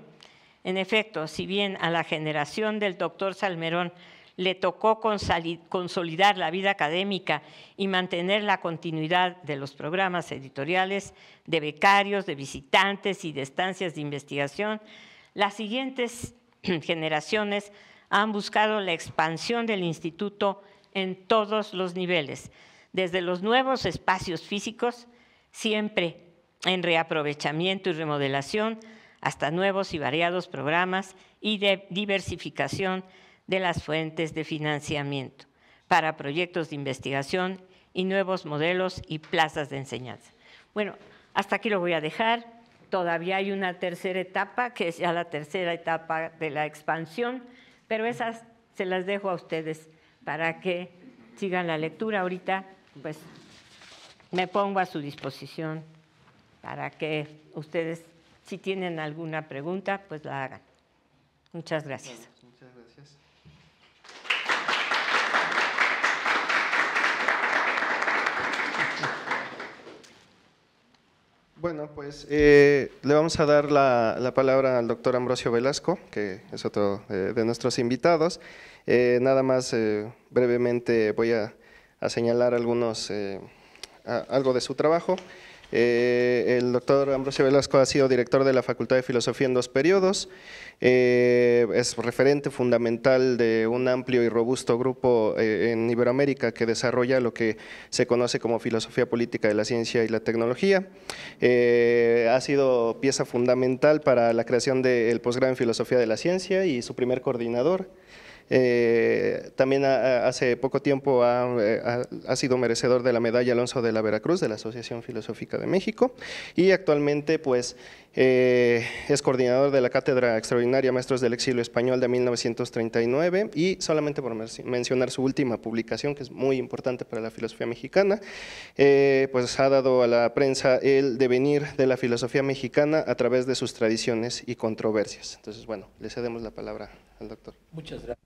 En efecto, si bien a la generación del doctor Salmerón le tocó consolidar la vida académica y mantener la continuidad de los programas editoriales, de becarios, de visitantes y de estancias de investigación, las siguientes generaciones han buscado la expansión del Instituto en todos los niveles, desde los nuevos espacios físicos, siempre en reaprovechamiento y remodelación, hasta nuevos y variados programas y de diversificación de las fuentes de financiamiento para proyectos de investigación y nuevos modelos y plazas de enseñanza. Bueno, hasta aquí lo voy a dejar. Todavía hay una tercera etapa, que es ya la tercera etapa de la expansión, pero esas se las dejo a ustedes para que sigan la lectura. Ahorita, pues, me pongo a su disposición para que ustedes, si tienen alguna pregunta, pues la hagan. Muchas gracias. Muchas gracias. Bueno, pues le vamos a dar la palabra al doctor Ambrosio Velasco, que es otro de nuestros invitados. Nada más brevemente voy a señalar algo de su trabajo. El doctor Ambrosio Velasco ha sido director de la Facultad de Filosofía en 2 periodos, es referente fundamental de un amplio y robusto grupo en Iberoamérica que desarrolla lo que se conoce como filosofía política de la ciencia y la tecnología. Ha sido pieza fundamental para la creación del posgrado en filosofía de la ciencia y su primer coordinador. También hace poco tiempo ha sido merecedor de la medalla Alonso de la Veracruz de la Asociación Filosófica de México, y actualmente pues es coordinador de la Cátedra Extraordinaria Maestros del Exilio Español de 1939, y solamente por mencionar su última publicación, que es muy importante para la filosofía mexicana, pues ha dado a la prensa el devenir de la filosofía mexicana a través de sus tradiciones y controversias. Entonces, bueno, le cedemos la palabra al doctor. Muchas gracias.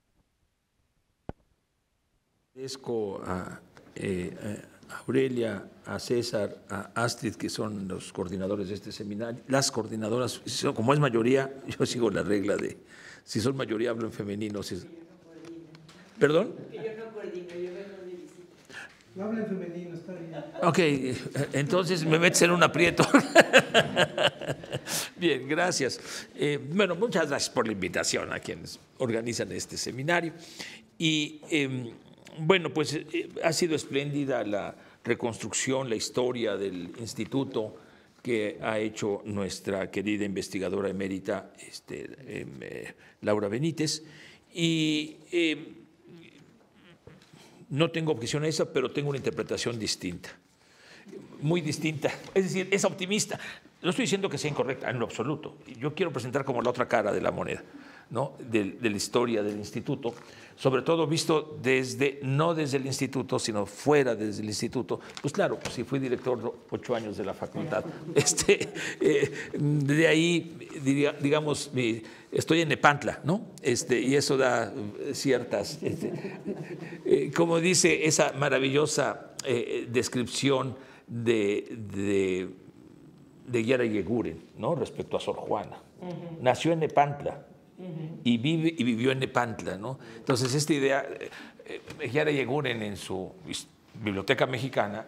Agradezco a Aurelia, a César, a Astrid, que son los coordinadores de este seminario. Las coordinadoras, como es mayoría, yo sigo la regla de si son mayoría hablo en femenino. Si, ¿perdón? Que yo no coordino, yo vengo de visita. No habla en femenino, está bien. Ok, entonces me metes en un aprieto. Bien, gracias. Bueno, muchas gracias por la invitación a quienes organizan este seminario. Y bueno, pues ha sido espléndida la reconstrucción, la historia del instituto que ha hecho nuestra querida investigadora emérita Laura Benítez. Y no tengo objeción a esa, pero tengo una interpretación distinta, muy distinta. Es decir, es optimista. No estoy diciendo que sea incorrecta en lo absoluto. Yo quiero presentar como la otra cara de la moneda, ¿no? de la historia del instituto, sobre todo visto no desde el instituto, sino fuera desde el instituto. Pues claro, pues si fui director 8 años de la facultad, de ahí, digamos, estoy en Nepantla, ¿no? Y eso da ciertas, como dice esa maravillosa descripción de Yara Yeguren, ¿no? Respecto a Sor Juana. Nació en Nepantla y vivió en Nepantla, ¿no? Entonces, esta idea, Yara Yeguren en su Biblioteca Mexicana,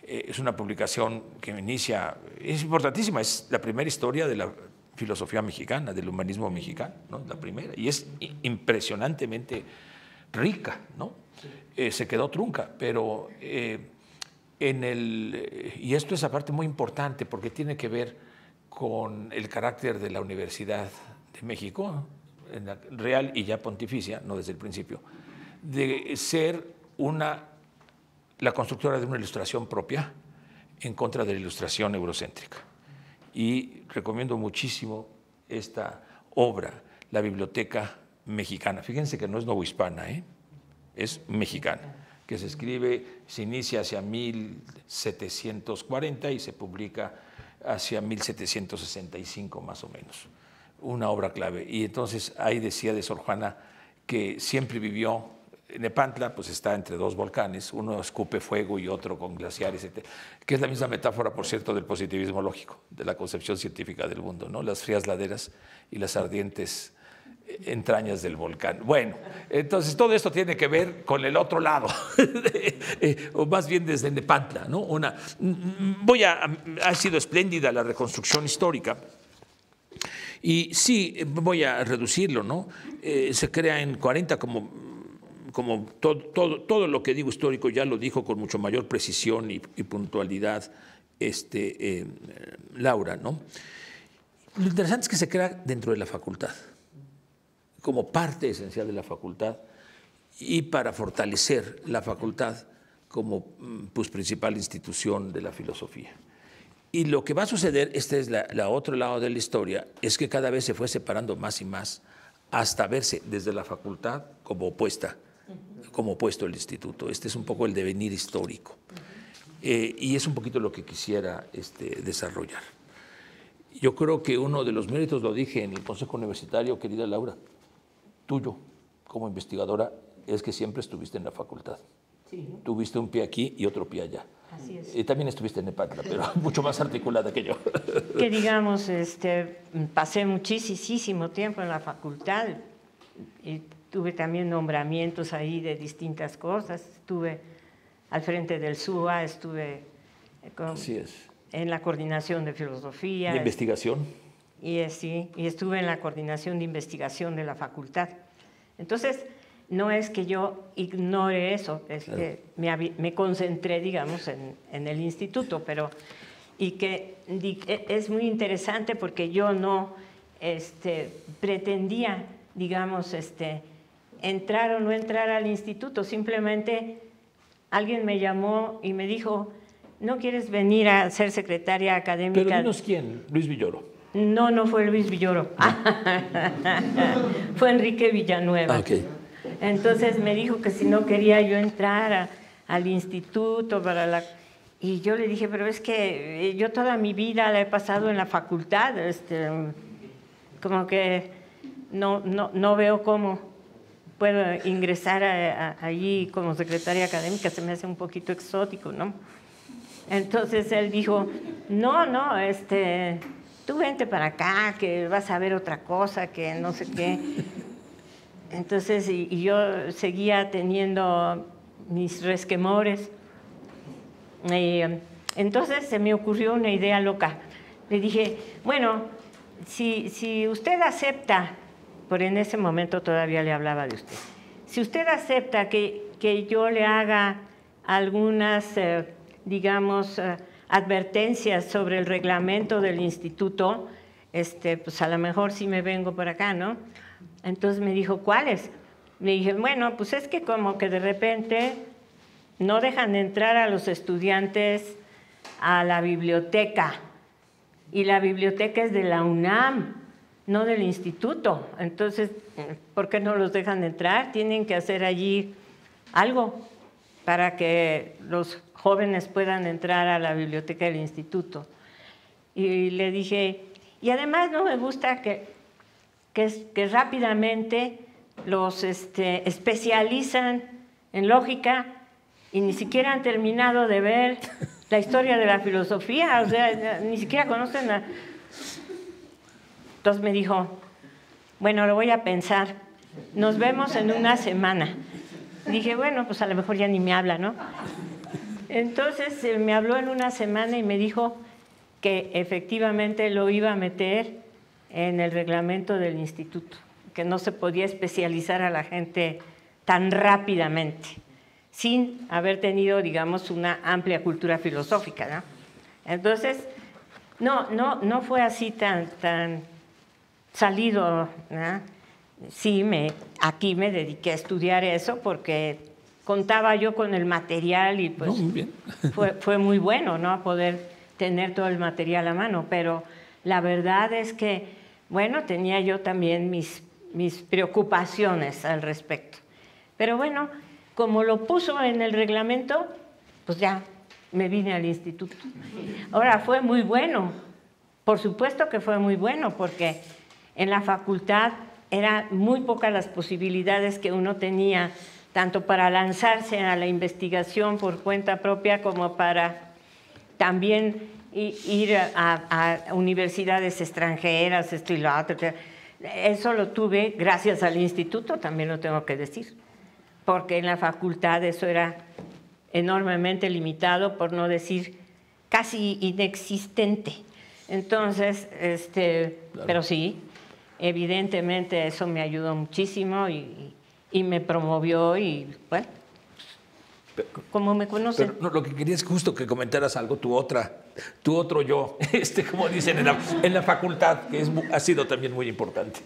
es una publicación que inicia, es importantísima, es la primera historia de la filosofía mexicana, del humanismo mexicano, ¿no? La primera, y es impresionantemente rica, ¿no? Se quedó trunca, pero y esto es aparte muy importante porque tiene que ver con el carácter de la Universidad de México, en la real y ya pontificia, no desde el principio, de ser la constructora de una ilustración propia en contra de la ilustración eurocéntrica. Y recomiendo muchísimo esta obra, la Biblioteca Mexicana. Fíjense que no es novohispana, es mexicana, que se inicia hacia 1740 y se publica hacia 1765 más o menos. Una obra clave. Y entonces ahí decía de Sor Juana que siempre vivió en Nepantla, pues está entre dos volcanes, uno escupe fuego y otro con glaciares, etc., que es la misma metáfora, por cierto, del positivismo lógico, de la concepción científica del mundo, ¿no? Las frías laderas y las ardientes entrañas del volcán. Bueno, entonces todo esto tiene que ver con el otro lado, o más bien desde Nepantla, ¿no? Ha sido espléndida la reconstrucción histórica. Y sí, voy a reducirlo, ¿no? Se crea en 40 como todo lo que digo histórico ya lo dijo con mucho mayor precisión y puntualidad Laura, ¿no? Lo interesante es que se crea dentro de la facultad, como parte esencial de la facultad y para fortalecer la facultad como pues, principal institución de la filosofía. Y lo que va a suceder, este es la otro lado de la historia, es que cada vez se fue separando más y más hasta verse desde la facultad como opuesto el instituto. Este es un poco el devenir histórico. Y es un poquito lo que quisiera desarrollar. Yo creo que uno de los méritos, lo dije en el Consejo Universitario, querida Laura, tuyo como investigadora, es que siempre estuviste en la facultad. Sí. Tuviste un pie aquí y otro pie allá. Así es. También estuviste en Nepantla, pero mucho más articulada que yo. Que digamos, pasé muchísimo tiempo en la facultad y tuve también nombramientos ahí de distintas cosas. Estuve al frente del SUA, estuve en la coordinación de filosofía. ¿De investigación? Sí, y estuve en la coordinación de investigación de la facultad. Entonces, no es que yo ignore eso, es que me concentré, digamos, en el instituto, y que es muy interesante porque yo no pretendía, digamos, entrar o no entrar al instituto, simplemente alguien me llamó y me dijo, ¿no quieres venir a ser secretaria académica? Pero dinos quién, Luis Villoro. No fue Luis Villoro, fue Enrique Villanueva. Okay. Entonces me dijo que si no quería yo entrar al instituto y yo le dije, pero es que yo toda mi vida la he pasado en la facultad, como que no veo cómo puedo ingresar allí como secretaria académica, se me hace un poquito exótico, ¿no? Entonces él dijo, no, tú vente para acá, que vas a ver otra cosa, que no sé qué. Entonces, y yo seguía teniendo mis resquemores. Entonces se me ocurrió una idea loca. Le dije, bueno, si usted acepta, por en ese momento todavía le hablaba de usted, si usted acepta que yo le haga algunas, digamos, advertencias sobre el reglamento del instituto, pues a lo mejor sí me vengo por acá, ¿no? Entonces me dijo, ¿cuáles? Le dije, bueno, pues es que como que de repente no dejan entrar a los estudiantes a la biblioteca, y la biblioteca es de la UNAM, no del instituto. Entonces, ¿por qué no los dejan entrar? Tienen que hacer allí algo para que los jóvenes puedan entrar a la biblioteca del instituto. Y le dije, y además no me gusta que rápidamente los especializan en lógica y ni siquiera han terminado de ver la historia de la filosofía, o sea, ni siquiera conocen a... Entonces me dijo, bueno, lo voy a pensar, nos vemos en una semana. Dije, bueno, pues a lo mejor ya ni me habla, ¿no? Entonces me habló en una semana y me dijo que efectivamente lo iba a meter en el reglamento del instituto, que no se podía especializar a la gente tan rápidamente, sin haber tenido, digamos, una amplia cultura filosófica, ¿no? Entonces, no fue así tan salido, ¿no? Sí, aquí me dediqué a estudiar eso porque contaba yo con el material y pues muy bien. fue muy bueno, ¿no? Poder tener todo el material a mano, pero la verdad es que, bueno, tenía yo también mis preocupaciones al respecto. Pero bueno, como lo puso en el reglamento, pues ya me vine al instituto. Ahora, fue muy bueno, por supuesto que fue muy bueno, porque en la facultad eran muy pocas las posibilidades que uno tenía, tanto para lanzarse a la investigación por cuenta propia como para también ir a universidades extranjeras, esto y lo otro. Eso lo tuve gracias al instituto, también lo tengo que decir, porque en la facultad eso era enormemente limitado, por no decir casi inexistente. Entonces, claro. Pero sí, evidentemente eso me ayudó muchísimo y me promovió y, bueno, como me conocen. Pero no, lo que quería es justo que comentaras algo, tu otro yo, como dicen en la facultad, que ha sido también muy importante.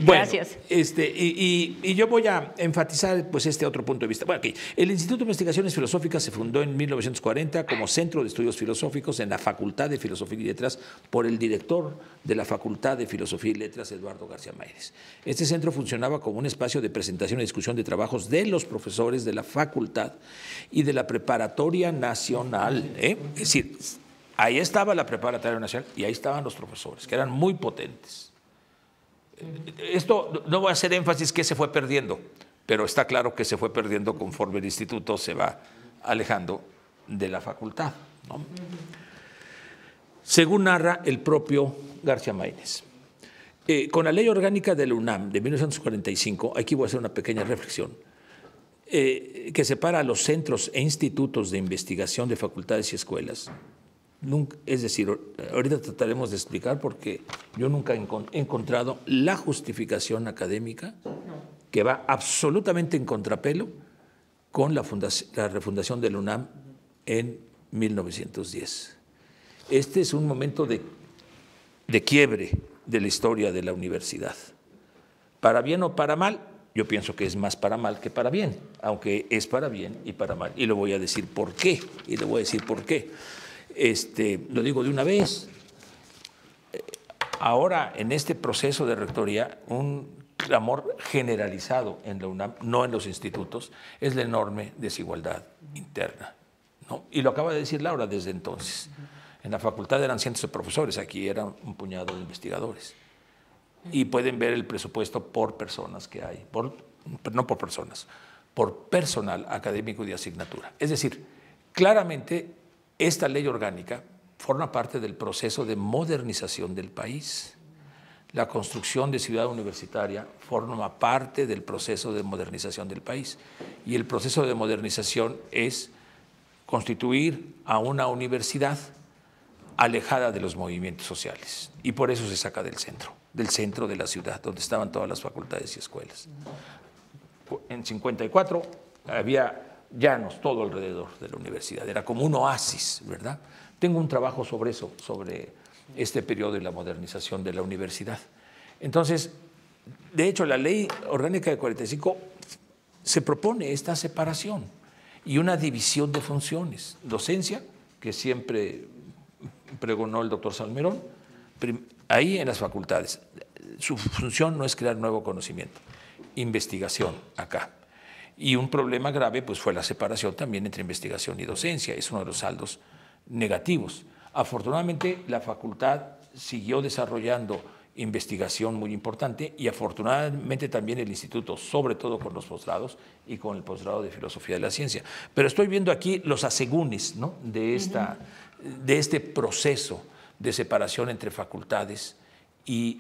Bueno, gracias. Y yo voy a enfatizar pues otro punto de vista. Bueno, aquí, el Instituto de Investigaciones Filosóficas se fundó en 1940 como Centro de Estudios Filosóficos en la Facultad de Filosofía y Letras por el director de la Facultad de Filosofía y Letras, Eduardo García Mayres. Este centro funcionaba como un espacio de presentación y discusión de trabajos de los profesores de la facultad y de la Preparatoria Nacional. Es decir, ahí estaba la Preparatoria Nacional y ahí estaban los profesores, que eran muy potentes. Esto no voy a hacer énfasis que se fue perdiendo, pero está claro que se fue perdiendo conforme el instituto se va alejando de la facultad, ¿no? Según narra el propio García Maynes, con la ley orgánica de la UNAM de 1945, aquí voy a hacer una pequeña reflexión, que separa a los centros e institutos de investigación de facultades y escuelas. Es decir, ahorita trataremos de explicar porque yo nunca he encontrado la justificación académica que va absolutamente en contrapelo con la refundación de la UNAM en 1910. Este es un momento de quiebre de la historia de la universidad. Para bien o para mal, yo pienso que es más para mal que para bien, aunque es para bien y para mal. Y le voy a decir por qué, Lo digo de una vez. Ahora, en este proceso de rectoría, un clamor generalizado en la UNAM, no en los institutos, es la enorme desigualdad interna, ¿no? Y lo acaba de decir Laura desde entonces. En la facultad eran cientos de profesores, aquí eran un puñado de investigadores. Y pueden ver el presupuesto por personas que hay, no por personas, por personal académico y de asignatura. Es decir, claramente, esta ley orgánica forma parte del proceso de modernización del país. la construcción de Ciudad Universitaria forma parte del proceso de modernización del país. Y el proceso de modernización es constituir a una universidad alejada de los movimientos sociales. Y por eso se saca del centro de la ciudad, donde estaban todas las facultades y escuelas. En 54 había llanos todo alrededor de la universidad, era como un oasis, ¿verdad? Tengo un trabajo sobre eso, sobre este periodo de la modernización de la universidad. Entonces, de hecho, la Ley Orgánica de 45 se propone esta separación y una división de funciones. Docencia, que siempre pregonó el doctor Salmerón, ahí en las facultades. Su función no es crear nuevo conocimiento, investigación acá. Y un problema grave pues, fue la separación también entre investigación y docencia, es uno de los saldos negativos. Afortunadamente, la facultad siguió desarrollando investigación muy importante y afortunadamente también el instituto, sobre todo con los posgrados y con el posgrado de Filosofía de la Ciencia. Pero estoy viendo aquí los asegúnes, ¿no? de este proceso de separación entre facultades e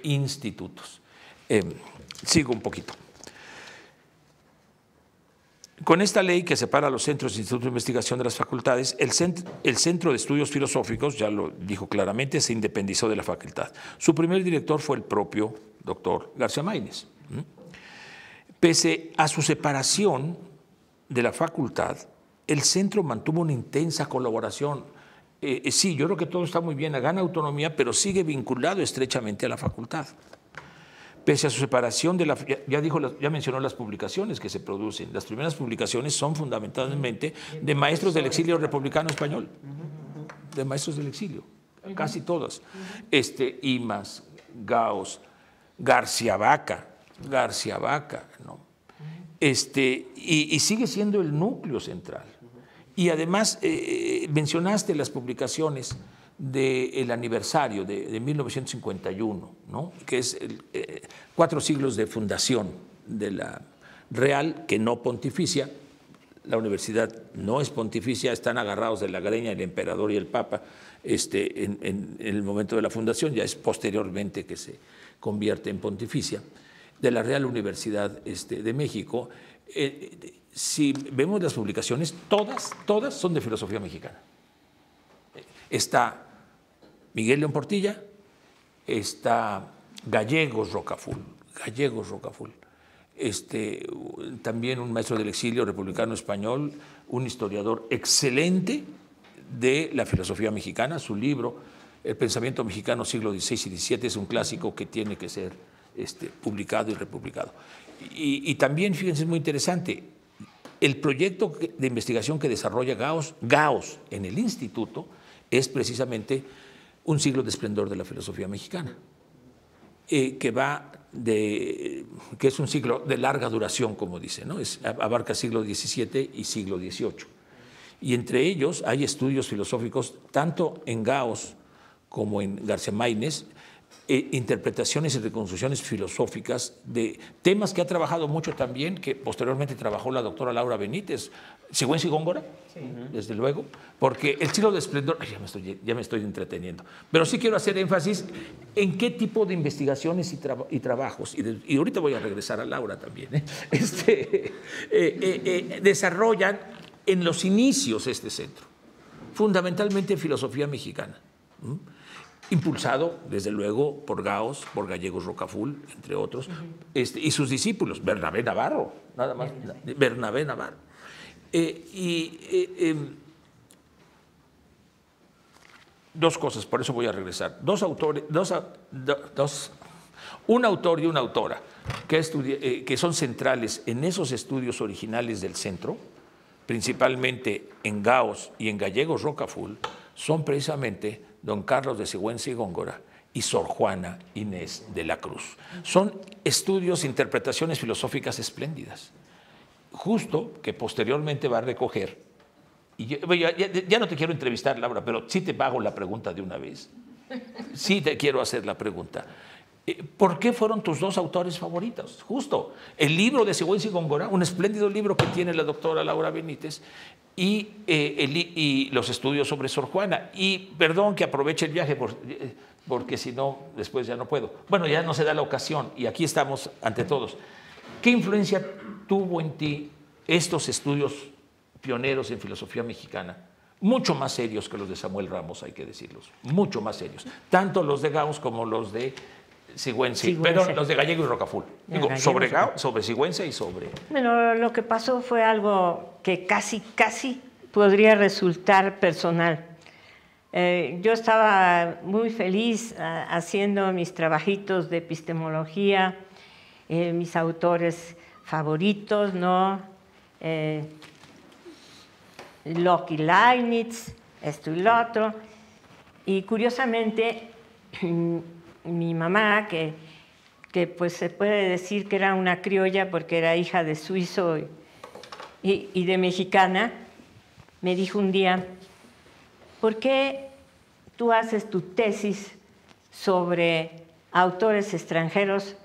institutos. Sigo un poquito. Con esta ley que separa los centros de institutos de investigación de las facultades, el Centro de Estudios Filosóficos, ya lo dijo claramente, se independizó de la facultad. Su primer director fue el propio doctor García Maínez. Pese a su separación de la facultad, el centro mantuvo una intensa colaboración. Sí, yo creo que todo está muy bien, gana autonomía, pero sigue vinculado estrechamente a la facultad. Pese a su separación de la… Ya mencionó las publicaciones que se producen. Las primeras publicaciones son fundamentalmente de maestros del exilio republicano español, de maestros del exilio, casi todas. Imaz, Gauss, García Vaca, ¿no? Y sigue siendo el núcleo central. Y además mencionaste las publicaciones del aniversario de 1951, ¿no? Que es 4 siglos de fundación de la Real, que no pontificia. La universidad no es pontificia, están agarrados de la greña el emperador y el papa en el momento de la fundación, ya es posteriormente que se convierte en pontificia, de la Real Universidad de México. Si vemos las publicaciones, todas son de filosofía mexicana. Está Miguel León Portilla, está Gallegos Rocaful, también un maestro del exilio republicano español, un historiador excelente de la filosofía mexicana. Su libro, El pensamiento mexicano siglo XVI y XVII, es un clásico que tiene que ser publicado y republicado. Y también, fíjense, es muy interesante, el proyecto de investigación que desarrolla Gauss en el instituto es precisamente un siglo de esplendor de la filosofía mexicana, que es un siglo de larga duración, como dice, ¿no? Abarca siglo XVII y siglo XVIII. Y entre ellos hay estudios filosóficos, tanto en Gauss como en García Maínez, interpretaciones y reconstrucciones filosóficas de temas que ha trabajado mucho también, que posteriormente trabajó la doctora Laura Benítez, Sigüenza y Góngora, sí, desde luego, porque el siglo de esplendor, ya me estoy entreteniendo, pero sí quiero hacer énfasis en qué tipo de investigaciones y trabajos, y ahorita voy a regresar a Laura también, desarrollan en los inicios este centro, fundamentalmente filosofía mexicana. Impulsado, desde luego, por Gauss, por Gallegos Rocaful, entre otros, y sus discípulos, Bernabé Navarro, nada más, Bernabé Navarro. Dos cosas, por eso voy a regresar. Un autor y una autora que son centrales en esos estudios originales del centro, principalmente en Gauss y en Gallegos Rocaful, son precisamente don Carlos de Sigüenza y Góngora y Sor Juana Inés de la Cruz. Son estudios, interpretaciones filosóficas espléndidas, justo que posteriormente va a recoger. Y ya no te quiero entrevistar, Laura, pero sí te hago la pregunta de una vez. Sí te quiero hacer la pregunta. ¿Por qué fueron tus dos autores favoritos? Justo, el libro de Sigüenza y Góngora, un espléndido libro que tiene la doctora Laura Benítez, y los estudios sobre Sor Juana. Y perdón que aproveche el viaje, porque si no, después ya no puedo. Bueno, ya no se da la ocasión y aquí estamos ante todos. ¿Qué influencia tuvo en ti estos estudios pioneros en filosofía mexicana? Mucho más serios que los de Samuel Ramos, hay que decirlos, mucho más serios. Tanto los de Gauss como los de Sigüenza, pero los de Gallego y Rocafull. Digo, sobre Sigüenza y sobre... Bueno, lo que pasó fue algo que casi podría resultar personal. Yo estaba muy feliz haciendo mis trabajitos de epistemología, mis autores favoritos, ¿no? Locke y Leibniz, esto y lo otro. Y curiosamente, mi mamá, que pues se puede decir que era una criolla porque era hija de suizo y de mexicana, me dijo un día: ¿por qué tú haces tu tesis sobre autores extranjeros,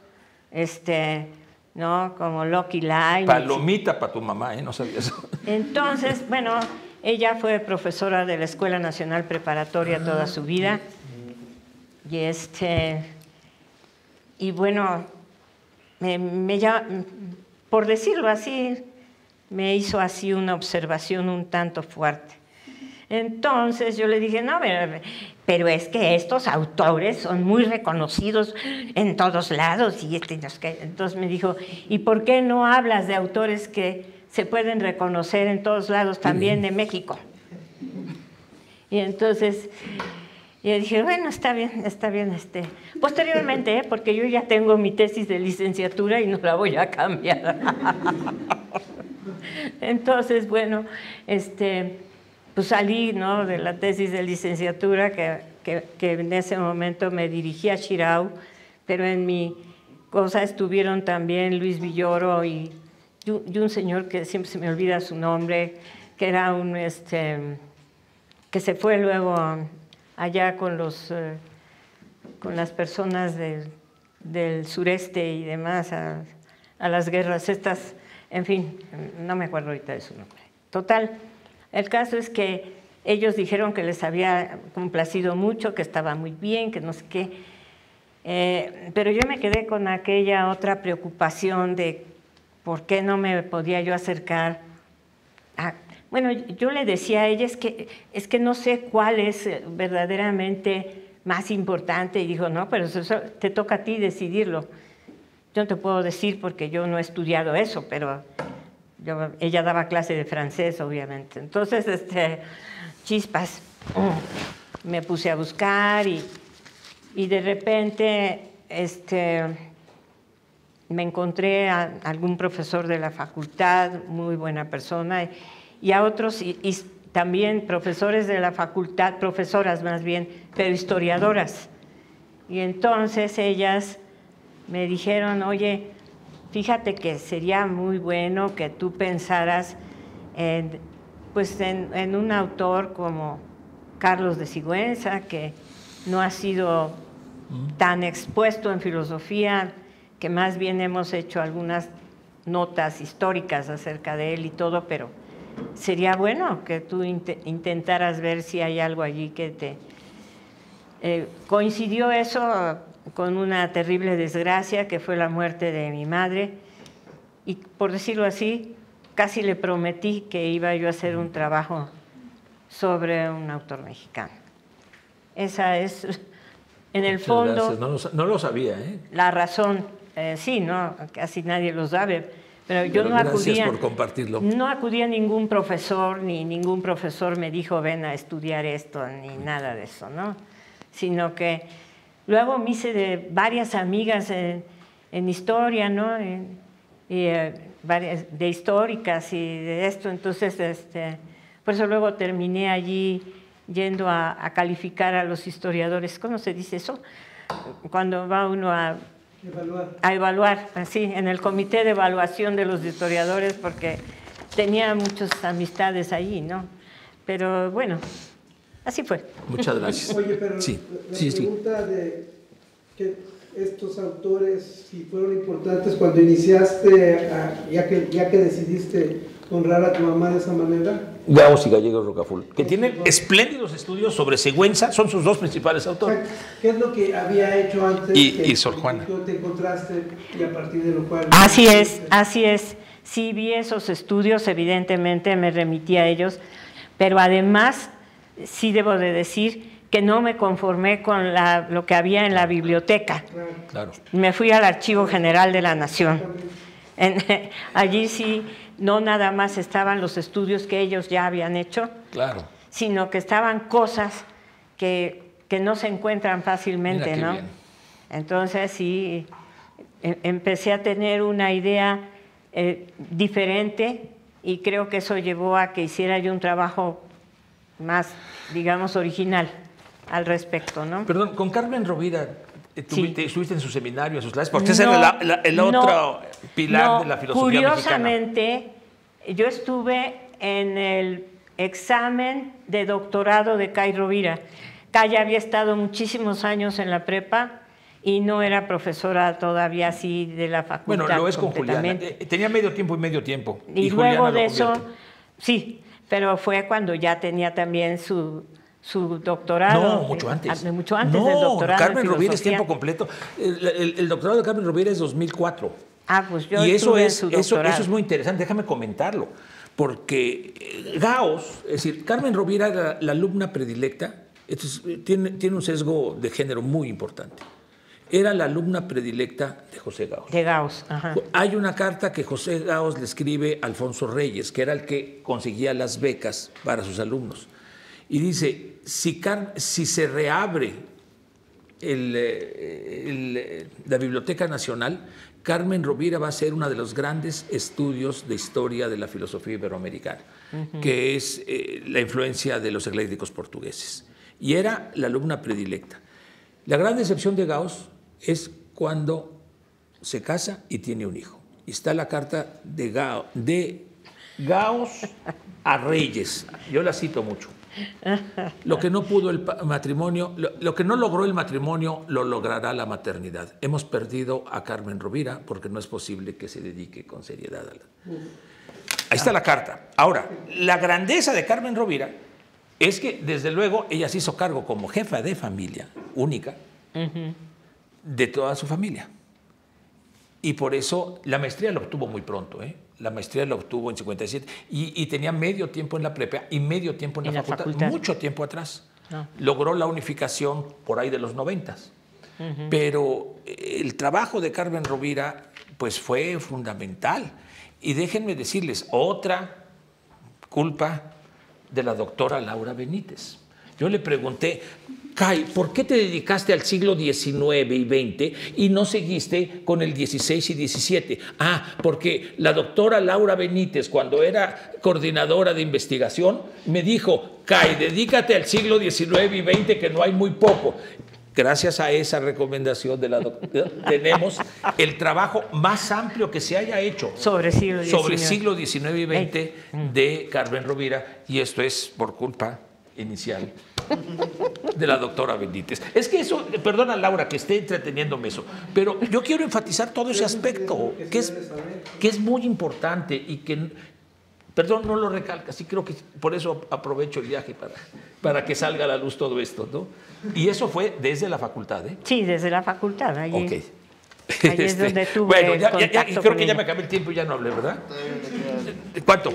¿no? Como Locke y Leibniz? Palomita para tu mamá, no sabía eso. Entonces, bueno, ella fue profesora de la Escuela Nacional Preparatoria toda su vida. Y bueno, por decirlo así, me hizo así una observación un tanto fuerte. Entonces yo le dije: no, pero es que estos autores son muy reconocidos en todos lados. Entonces me dijo: ¿y por qué no hablas de autores que se pueden reconocer en todos lados, también de México? Y entonces yo dije: bueno, está bien. Posteriormente, porque yo ya tengo mi tesis de licenciatura y no la voy a cambiar. Entonces, bueno, pues salí, ¿no?, de la tesis de licenciatura, que en ese momento me dirigía a Shirau, pero en mi cosa estuvieron también Luis Villoro y un señor que siempre se me olvida su nombre, que era que se fue luego allá con las personas del sureste y demás a las guerras estas, en fin, no me acuerdo ahorita de su nombre. Total, el caso es que ellos dijeron que les había complacido mucho, que estaba muy bien, que no sé qué, pero yo me quedé con aquella otra preocupación de por qué no me podía yo acercar a... Bueno, yo le decía a ella, es que no sé cuál es verdaderamente más importante, y dijo: no, pero eso te toca a ti decidirlo. Yo no te puedo decir porque yo no he estudiado eso, pero ella daba clase de francés, obviamente. Entonces, chispas, me puse a buscar y de repente me encontré a algún profesor de la facultad, muy buena persona, y a otros, y también profesores de la facultad, profesoras más bien, pero historiadoras. Y entonces ellas me dijeron: oye, fíjate que sería muy bueno que tú pensaras en un autor como Carlos de Sigüenza, que no ha sido tan expuesto en filosofía, que más bien hemos hecho algunas notas históricas acerca de él y todo, pero sería bueno que tú intentaras ver si hay algo allí que te... coincidió eso con una terrible desgracia, que fue la muerte de mi madre, y por decirlo así, casi le prometí que iba yo a hacer un trabajo sobre un autor mexicano. Esa es, en el fondo... No lo sabía, ¿eh? La razón, sí, no, casi nadie lo sabe, pero yo no acudía... Gracias por compartirlo. No acudí a ningún profesor, ni ningún profesor me dijo: ven a estudiar esto, ni nada de eso, ¿no? Sino que luego me hice de varias amigas en historia, ¿no? Varias, de históricas y de esto, entonces, por eso luego terminé allí yendo a calificar a los historiadores. ¿Cómo se dice eso? Cuando va uno a evaluar, así, en el comité de evaluación de los historiadores, porque tenía muchas amistades allí, ¿no? Pero bueno, así fue. Muchas gracias. Oye, pero la pregunta de que estos autores, si fueron importantes cuando iniciaste, ya que decidiste honrar a tu mamá de esa manera? Gauss y Gallegos Rocafull, que tienen espléndidos estudios sobre Sigüenza, son sus dos principales autores. O sea, ¿qué es lo que había hecho antes y Sor Juana? Que te encontraste y a partir de lo cual... Así es, así es. Sí vi esos estudios, evidentemente me remití a ellos, pero además sí debo de decir que no me conformé con lo que había en la biblioteca. Claro. Me fui al Archivo General de la Nación. Allí sí, no nada más estaban los estudios que ellos ya habían hecho, Claro. sino que estaban cosas que no se encuentran fácilmente, ¿no? Bien. Entonces sí, empecé a tener una idea diferente y creo que eso llevó a que hiciera yo un trabajo más, digamos, original al respecto, ¿no? Perdón, con Carmen Rovira estuviste en su seminario, en sus clases, porque No, ese era el otro pilar de la filosofía curiosamente, mexicana. yo estuve en el examen de doctorado de Kay Rovira. Kay había estado muchísimos años en la prepa y no era profesora todavía así de la facultad. Bueno, lo es con Juliana. Tenía medio tiempo y medio tiempo. Y luego de eso, sí, pero fue cuando ya tenía también su doctorado. No, mucho antes. Mucho antes del doctorado. Carmen Rovira es tiempo completo. El doctorado de Carmen Rovira es 2004. Ah, pues yo y eso es muy interesante, déjame comentarlo. Porque Gauss, es decir, Carmen Rovira era la alumna predilecta, tiene un sesgo de género muy importante. Era la alumna predilecta de José Gauss. De Gauss, ajá. Hay una carta que José Gauss le escribe a Alfonso Reyes, que era el que conseguía las becas para sus alumnos. Y dice, si se reabre la Biblioteca Nacional, Carmen Rovira va a ser uno de los grandes estudios de historia de la filosofía iberoamericana, que es la influencia de los eclécticos portugueses. Y era la alumna predilecta. La gran decepción de Gauss es cuando se casa y tiene un hijo. Y está la carta de Gauss a Reyes. Yo la cito mucho. Lo que no pudo el matrimonio, lo que no logró el matrimonio, lo logrará la maternidad. Hemos perdido a Carmen Rovira porque no es posible que se dedique con seriedad a la... Ahí está la carta. Ahora, la grandeza de Carmen Rovira es que, desde luego, ella se hizo cargo como jefa de familia única de toda su familia. Y por eso la maestría la obtuvo muy pronto, ¿eh? La maestría la obtuvo en 57 y tenía medio tiempo en la prepa y medio tiempo en la facultad, mucho tiempo atrás. No. Logró la unificación por ahí de los 90s. Pero el trabajo de Carmen Rovira pues fue fundamental. Y déjenme decirles, otra culpa de la doctora Laura Benítez. Yo le pregunté, Kay, ¿por qué te dedicaste al siglo XIX y XX y no seguiste con el XVI y XVII? Ah, porque la doctora Laura Benítez, cuando era coordinadora de investigación, me dijo, Kay, dedícate al siglo XIX y XX, que no hay muy poco. Gracias a esa recomendación de la doctora, tenemos el trabajo más amplio que se haya hecho sobre siglo XIX y XX de Carmen Rovira, y esto es por culpa inicial de la doctora Benítez. Es que eso, perdona Laura que esté entreteniéndome eso, pero yo quiero enfatizar todo ese aspecto que es muy importante y que, perdón, no lo recalcas, y creo que por eso aprovecho el viaje para que salga a la luz todo esto, ¿no? Y eso fue desde la facultad, ¿eh? Sí, desde la facultad. Allí, okay. Ahí es donde tuve bueno, creo que ya me acabé el tiempo y ya no hablé, ¿verdad? ¿Cuánto?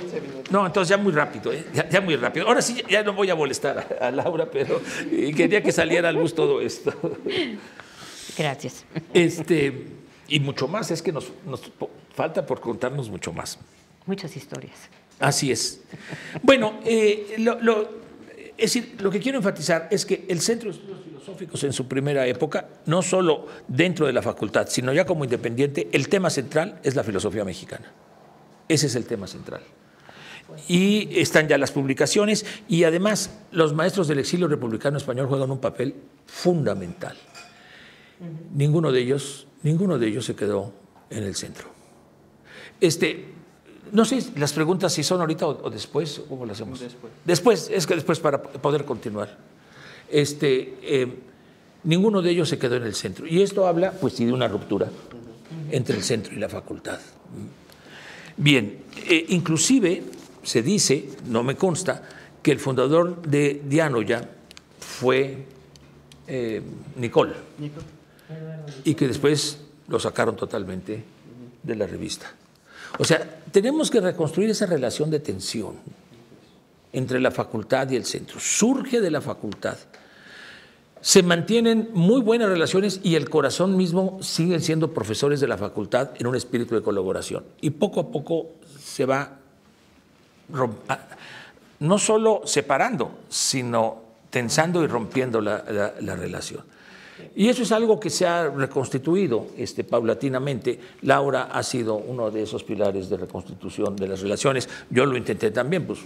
No, entonces ya muy rápido, ¿eh? Ya muy rápido. Ahora sí, ya no voy a molestar a Laura, pero quería que saliera a luz todo esto. Gracias. Y mucho más, es que nos falta por contarnos mucho más. Muchas historias. Así es. Bueno, es decir, lo que quiero enfatizar es que el Centro de Estudios Filosóficos en su primera época, no solo dentro de la facultad, sino ya como independiente, el tema central es la filosofía mexicana. Ese es el tema central. Y están ya las publicaciones y además los maestros del exilio republicano español juegan un papel fundamental. Ninguno de ellos se quedó en el centro. No sé las preguntas si son ahorita o después, ¿cómo lo hacemos? Después, es que después para poder continuar. Ninguno de ellos se quedó en el centro. Y esto habla, pues sí, de una ruptura entre el centro y la facultad. Bien, inclusive se dice, no me consta, que el fundador de Dianoya fue Nicol, y que después lo sacaron totalmente de la revista. O sea, tenemos que reconstruir esa relación de tensión entre la facultad y el centro. Surge de la facultad. Se mantienen muy buenas relaciones y el corazón mismo siguen siendo profesores de la facultad en un espíritu de colaboración. Y poco a poco se va no solo separando, sino tensando y rompiendo la relación. Y eso es algo que se ha reconstituido paulatinamente. Laura ha sido uno de esos pilares de reconstitución de las relaciones. Yo lo intenté también, pues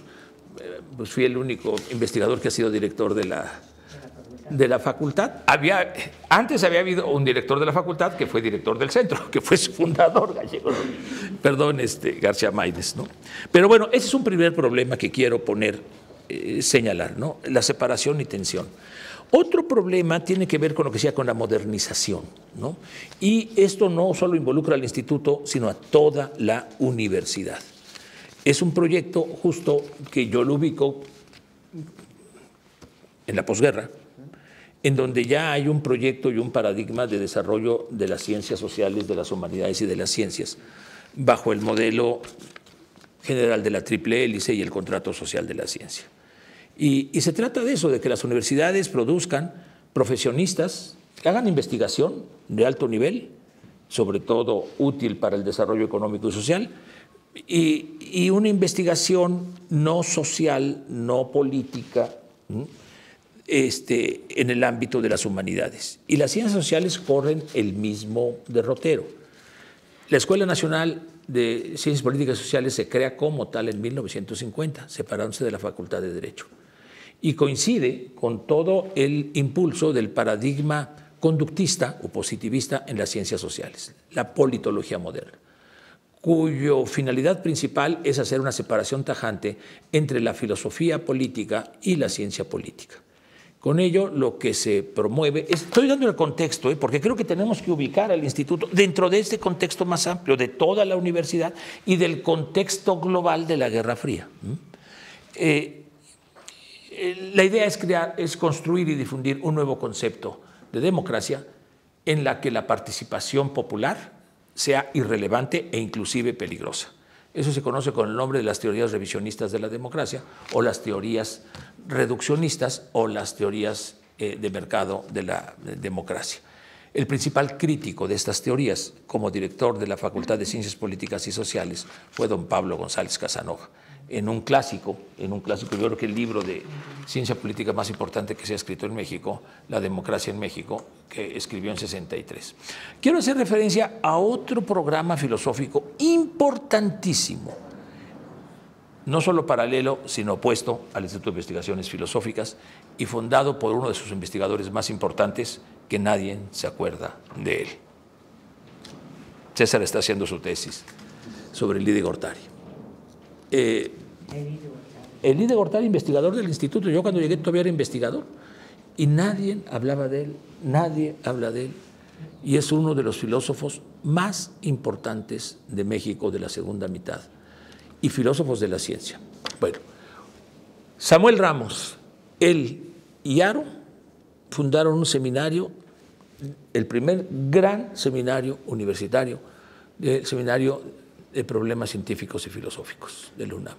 fui el único investigador que ha sido director de la facultad. Antes había habido un director de la facultad que fue director del centro, que fue su fundador, Gallego, perdón, García Maides, ¿no? Pero bueno, ese es un primer problema que quiero señalar, ¿no? La separación y tensión. Otro problema tiene que ver con lo que decía, con la modernización, ¿no? Y esto no solo involucra al instituto, sino a toda la universidad. Es un proyecto justo que yo lo ubico en la posguerra, en donde ya hay un proyecto y un paradigma de desarrollo de las ciencias sociales, de las humanidades y de las ciencias, bajo el modelo general de la triple hélice y el contrato social de la ciencia. Y se trata de eso, de que las universidades produzcan profesionistas que hagan investigación de alto nivel, sobre todo útil para el desarrollo económico y social, y una investigación no social, no política, en el ámbito de las humanidades. Y las ciencias sociales corren el mismo derrotero. La Escuela Nacional de Ciencias Políticas y Sociales se crea como tal en 1950, separándose de la Facultad de Derecho. Y coincide con todo el impulso del paradigma conductista o positivista en las ciencias sociales, la politología moderna, cuyo finalidad principal es hacer una separación tajante entre la filosofía política y la ciencia política. Con ello, lo que se promueve, estoy dando el contexto, porque creo que tenemos que ubicar al instituto dentro de este contexto más amplio de toda la universidad y del contexto global de la Guerra Fría. La idea es construir y difundir un nuevo concepto de democracia en la que la participación popular sea irrelevante e inclusive peligrosa. Eso se conoce con el nombre de las teorías revisionistas de la democracia o las teorías reduccionistas o las teorías de mercado de la democracia. El principal crítico de estas teorías, como director de la Facultad de Ciencias Políticas y Sociales, fue don Pablo González Casanova. En un clásico, yo creo que el libro de ciencia política más importante que se ha escrito en México, La democracia en México, que escribió en 63. Quiero hacer referencia a otro programa filosófico importantísimo, no solo paralelo, sino opuesto al Instituto de Investigaciones Filosóficas y fundado por uno de sus investigadores más importantes, que nadie se acuerda de él. César está haciendo su tesis sobre Elide Gortari. Elide Gortari, investigador del instituto. Yo cuando llegué todavía era investigador y nadie hablaba de él, nadie habla de él. Y es uno de los filósofos más importantes de México de la segunda mitad y filósofos de la ciencia. Bueno, Samuel Ramos, él y Aro fundaron un seminario, el primer gran seminario universitario, el seminario de problemas científicos y filosóficos de la UNAM.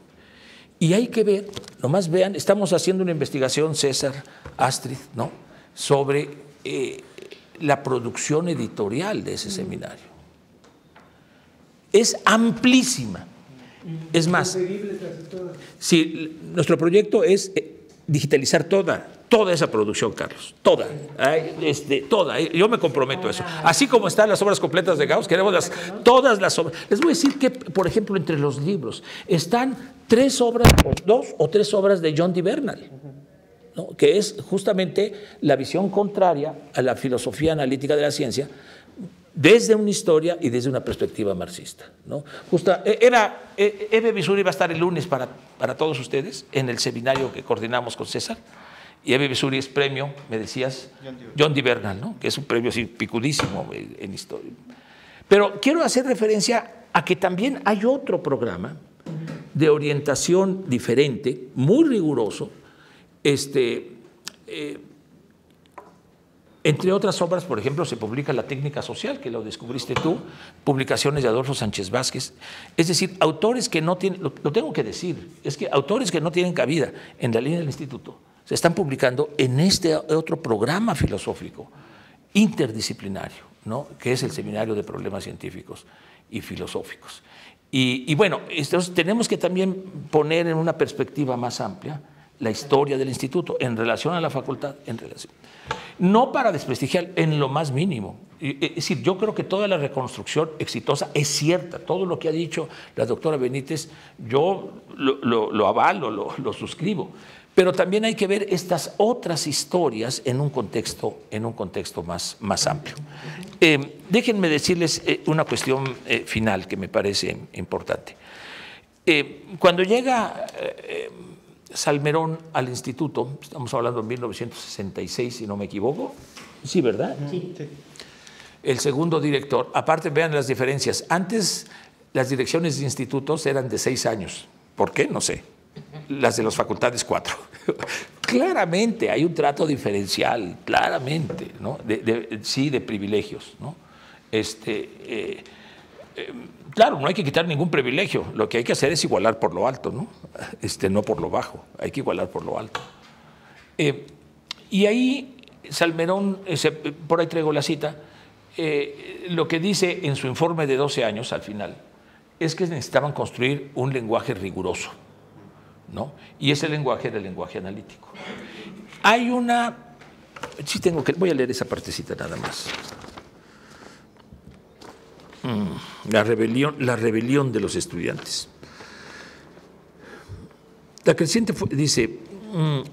Y hay que ver, nomás vean, estamos haciendo una investigación, César, Astrid, ¿no?, sobre la producción editorial de ese seminario. Es amplísima. Es más, sí, nuestro proyecto es digitalizar toda esa producción, Carlos, toda. Yo me comprometo a eso. Así como están las obras completas de Gauss, queremos todas las obras. Les voy a decir que, por ejemplo, entre los libros están 2 o 3 obras de John D. Bernal, ¿no?, que es justamente la visión contraria a la filosofía analítica de la ciencia desde una historia y desde una perspectiva marxista, ¿no? Eve Visuri va a estar el lunes para todos ustedes en el seminario que coordinamos con César. Y Eve Visuri es premio, me decías, John D. Bernal, ¿no?, que es un premio así picudísimo en historia. Pero quiero hacer referencia a que también hay otro programa de orientación diferente, muy riguroso, entre otras obras, por ejemplo, se publica La técnica social, que lo descubriste tú, publicaciones de Adolfo Sánchez Vázquez. Es decir, autores que no tienen, lo tengo que decir, es que autores que no tienen cabida en la línea del instituto se están publicando en este otro programa filosófico interdisciplinario, ¿no? Que es el Seminario de Problemas Científicos y Filosóficos. Y bueno, entonces tenemos que también poner en una perspectiva más amplia la historia del instituto en relación a la facultad, no para desprestigiar en lo más mínimo. Es decir, yo creo que toda la reconstrucción exitosa es cierta. Todo lo que ha dicho la doctora Benítez, yo lo avalo, lo suscribo. Pero también hay que ver estas otras historias en un contexto más amplio. Déjenme decirles una cuestión final que me parece importante. Cuando llega Salmerón al instituto, estamos hablando de 1966, si no me equivoco, sí, ¿verdad? Sí. El segundo director, aparte vean las diferencias, antes las direcciones de institutos eran de 6 años, ¿por qué? No sé, las de las facultades 4. Claramente hay un trato diferencial, claramente, ¿no? Sí, de privilegios, ¿no? Claro, no hay que quitar ningún privilegio, lo que hay que hacer es igualar por lo alto, ¿no? No por lo bajo, hay que igualar por lo alto. Y ahí Salmerón, por ahí traigo la cita, lo que dice en su informe de 12 años al final es que necesitaban construir un lenguaje riguroso, ¿no? Y ese lenguaje era el lenguaje analítico. Hay una, sí tengo que, voy a leer esa partecita nada más. La rebelión de los estudiantes. La creciente dice,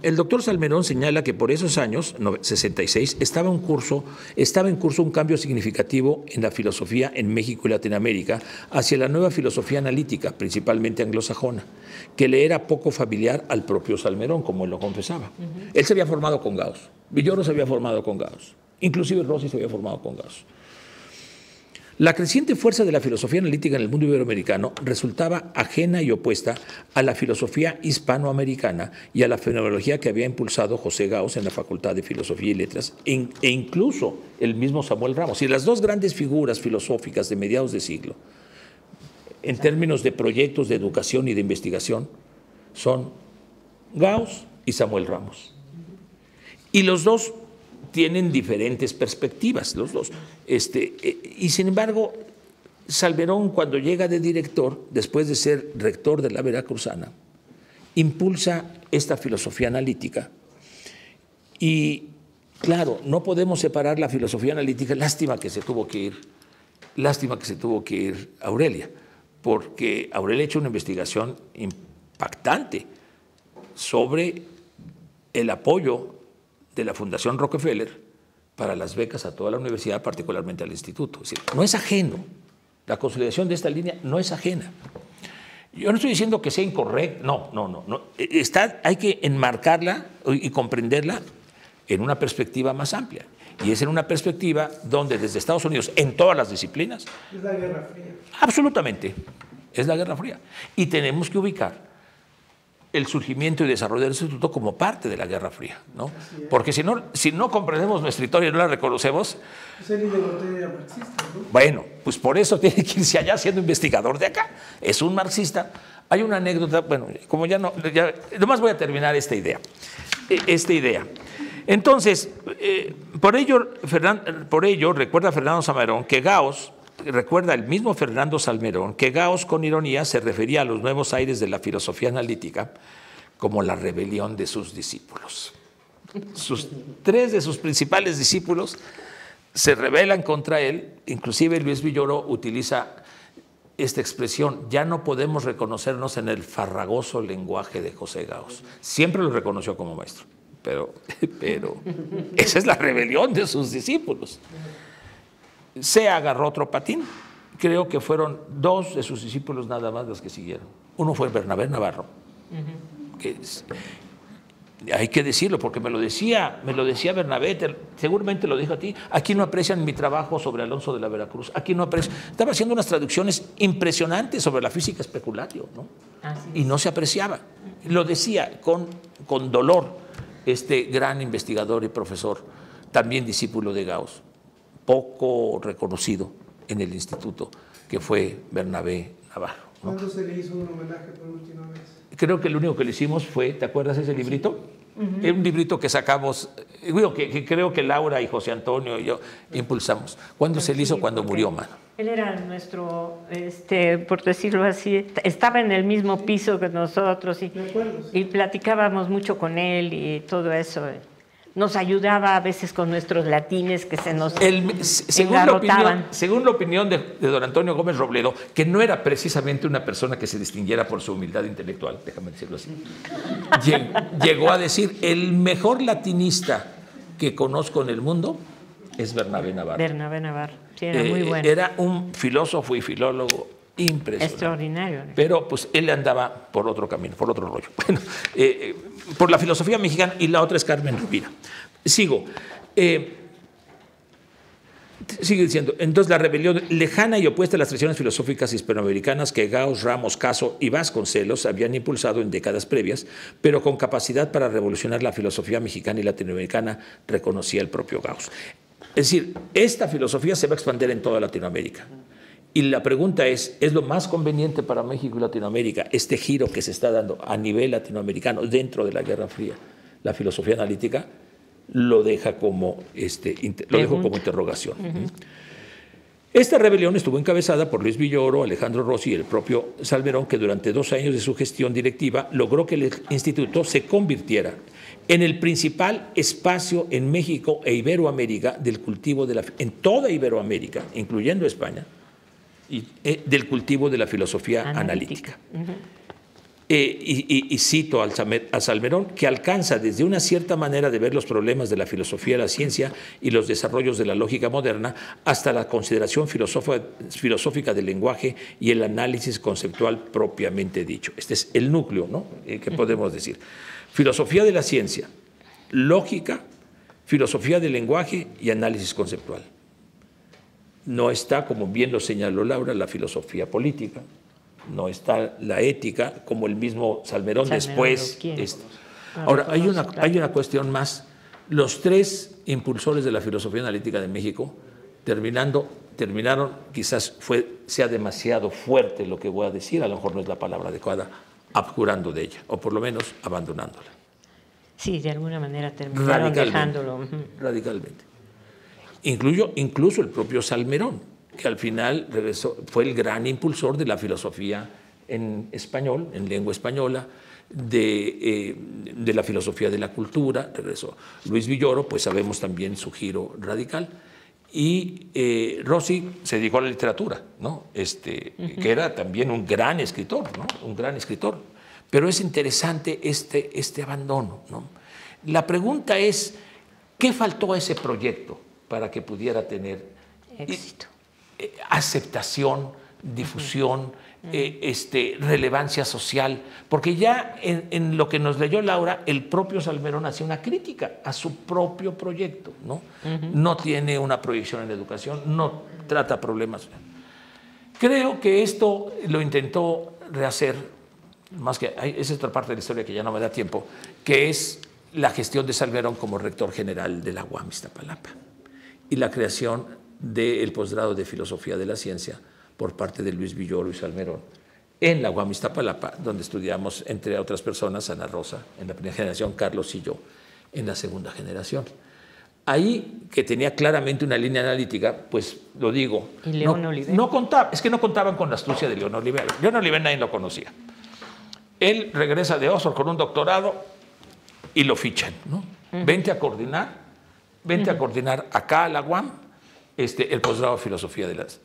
el doctor Salmerón señala que por esos años, 66, estaba en curso un cambio significativo en la filosofía en México y Latinoamérica hacia la nueva filosofía analítica, principalmente anglosajona, que le era poco familiar al propio Salmerón, como él lo confesaba. Él se había formado con Gauss, Villoro se había formado con Gauss, inclusive Rossi se había formado con Gauss. La creciente fuerza de la filosofía analítica en el mundo iberoamericano resultaba ajena y opuesta a la filosofía hispanoamericana y a la fenomenología que había impulsado José Gauss en la Facultad de Filosofía y Letras e incluso el mismo Samuel Ramos. Y las dos grandes figuras filosóficas de mediados de siglo, en términos de proyectos de educación y de investigación, son Gauss y Samuel Ramos. Y los dos tienen diferentes perspectivas, los dos. Y sin embargo, Salmerón, cuando llega de director, después de ser rector de la Veracruzana, impulsa esta filosofía analítica. Y claro, no podemos separar la filosofía analítica, lástima que se tuvo que ir Aurelia, porque Aurelia ha hecho una investigación impactante sobre el apoyo de la Fundación Rockefeller para las becas a toda la universidad, particularmente al instituto. Es decir, no es ajeno, la consolidación de esta línea no es ajena. Yo no estoy diciendo que sea incorrecto, no. Hay que enmarcarla y comprenderla en una perspectiva más amplia. Y es en una perspectiva donde desde Estados Unidos, en todas las disciplinas… Es la Guerra Fría. Absolutamente, es la Guerra Fría. Y tenemos que ubicar el surgimiento y desarrollo del instituto como parte de la Guerra Fría, ¿no? Porque si no comprendemos nuestra historia y no la reconocemos… Es el ideología marxista, ¿no? Bueno, pues por eso tiene que irse allá siendo investigador de acá. Es un marxista. Hay una anécdota, bueno, como nomás voy a terminar esta idea. Entonces, por ello recuerda Fernando Salmerón que Gauss… Recuerda el mismo Fernando Salmerón que Gauss con ironía se refería a los nuevos aires de la filosofía analítica como la rebelión de sus discípulos. 3 de sus principales discípulos se rebelan contra él, inclusive Luis Villoro utiliza esta expresión: ya no podemos reconocernos en el farragoso lenguaje de José Gauss. Siempre lo reconoció como maestro, pero esa es la rebelión de sus discípulos. Se agarró otro patín. Creo que fueron 2 de sus discípulos nada más los que siguieron. Uno fue Bernabé Navarro, hay que decirlo, porque me lo decía Bernabé, seguramente lo dijo a ti, aquí no aprecian mi trabajo sobre Alonso de la Veracruz, aquí no aprecian. Estaba haciendo unas traducciones impresionantes sobre la física especulatio, ¿no? Y no se apreciaba. Lo decía con dolor este gran investigador y profesor, también discípulo de Gauss, poco reconocido en el instituto, que fue Bernabé Navarro, ¿no? ¿Cuándo se le hizo un homenaje por última vez? Creo que lo único que le hicimos fue, ¿te acuerdas ese librito? Es un librito que sacamos, que creo que Laura y José Antonio y yo impulsamos. ¿Cuándo se le hizo? Cuando murió, mano. Él era nuestro, por decirlo así, estaba en el mismo piso que nosotros y platicábamos mucho con él y todo eso. Nos ayudaba a veces con nuestros latines que se nos engarrotaban. Según la opinión de don Antonio Gómez Robledo, que no era precisamente una persona que se distinguiera por su humildad intelectual, déjame decirlo así, llegó a decir, el mejor latinista que conozco en el mundo es Bernabé Navarro. Bernabé Navarro, sí, era muy bueno. Era un filósofo y filólogo impresionante. Extraordinario. Pero pues él andaba por otro camino, por otro rollo. Bueno, por la filosofía mexicana, y la otra es Carmen Rubira. Sigo. Sigue diciendo, entonces la rebelión lejana y opuesta a las tradiciones filosóficas hispanoamericanas que Gauss, Ramos, Caso y Vasconcelos habían impulsado en décadas previas, pero con capacidad para revolucionar la filosofía mexicana y latinoamericana, reconocía el propio Gauss. Es decir, esta filosofía se va a expandir en toda Latinoamérica. Y la pregunta es ¿lo más conveniente para México y Latinoamérica este giro que se está dando a nivel latinoamericano dentro de la Guerra Fría? La filosofía analítica lo deja como, dejo como interrogación. Esta rebelión estuvo encabezada por Luis Villoro, Alejandro Rossi y el propio Salmerón, que durante 2 años de su gestión directiva logró que el instituto se convirtiera en el principal espacio en México e Iberoamérica del cultivo en toda Iberoamérica, incluyendo España, del cultivo de la filosofía analítica. Y cito a Salmerón, que alcanza desde una cierta manera de ver los problemas de la filosofía de la ciencia y los desarrollos de la lógica moderna hasta la consideración filosófica del lenguaje y el análisis conceptual propiamente dicho. Este es el núcleo, ¿no? Que podemos decir. Filosofía de la ciencia, lógica, filosofía del lenguaje y análisis conceptual. No está, como bien lo señaló Laura, la filosofía política, no está la ética, como el mismo Salmerón después. Ahora, hay una cuestión más. Los 3 impulsores de la filosofía analítica de México terminaron, quizás sea demasiado fuerte lo que voy a decir, a lo mejor no es la palabra adecuada, abjurando de ella, o por lo menos abandonándola. Sí, de alguna manera terminaron dejándolo. Radicalmente. Incluso el propio Salmerón, que al final fue el gran impulsor de la filosofía en español, en lengua española, de la filosofía de la cultura, regresó. Luis Villoro, pues sabemos también su giro radical, y Rossi se dedicó a la literatura, ¿no? Que era también un gran escritor, ¿no? Un gran escritor. Pero es interesante este abandono, ¿no? La pregunta es, ¿qué faltó a ese proyecto para que pudiera tener éxito, aceptación, difusión, relevancia social? Porque ya en lo que nos leyó Laura, el propio Salmerón hacía una crítica a su propio proyecto, ¿no? No tiene una proyección en educación, no trata problemas. Creo que esto lo intentó rehacer, más que esa es otra parte de la historia que ya no me da tiempo, que es la gestión de Salmerón como rector general de la UAM Iztapalapa y la creación del posgrado de Filosofía de la Ciencia por parte de Luis Villoro y Salmerón en la UAM Iztapalapa, donde estudiamos, entre otras personas, Ana Rosa en la primera generación, Carlos y yo en la segunda generación. Ahí, que tenía claramente una línea analítica, pues lo digo, ¿Y León Oliver? no contaban con la astucia de León Oliver. León Oliver nadie lo conocía. Él regresa de Oxford con un doctorado y lo fichan, ¿no? Vente a coordinar acá a la UAM el posgrado de filosofía de las...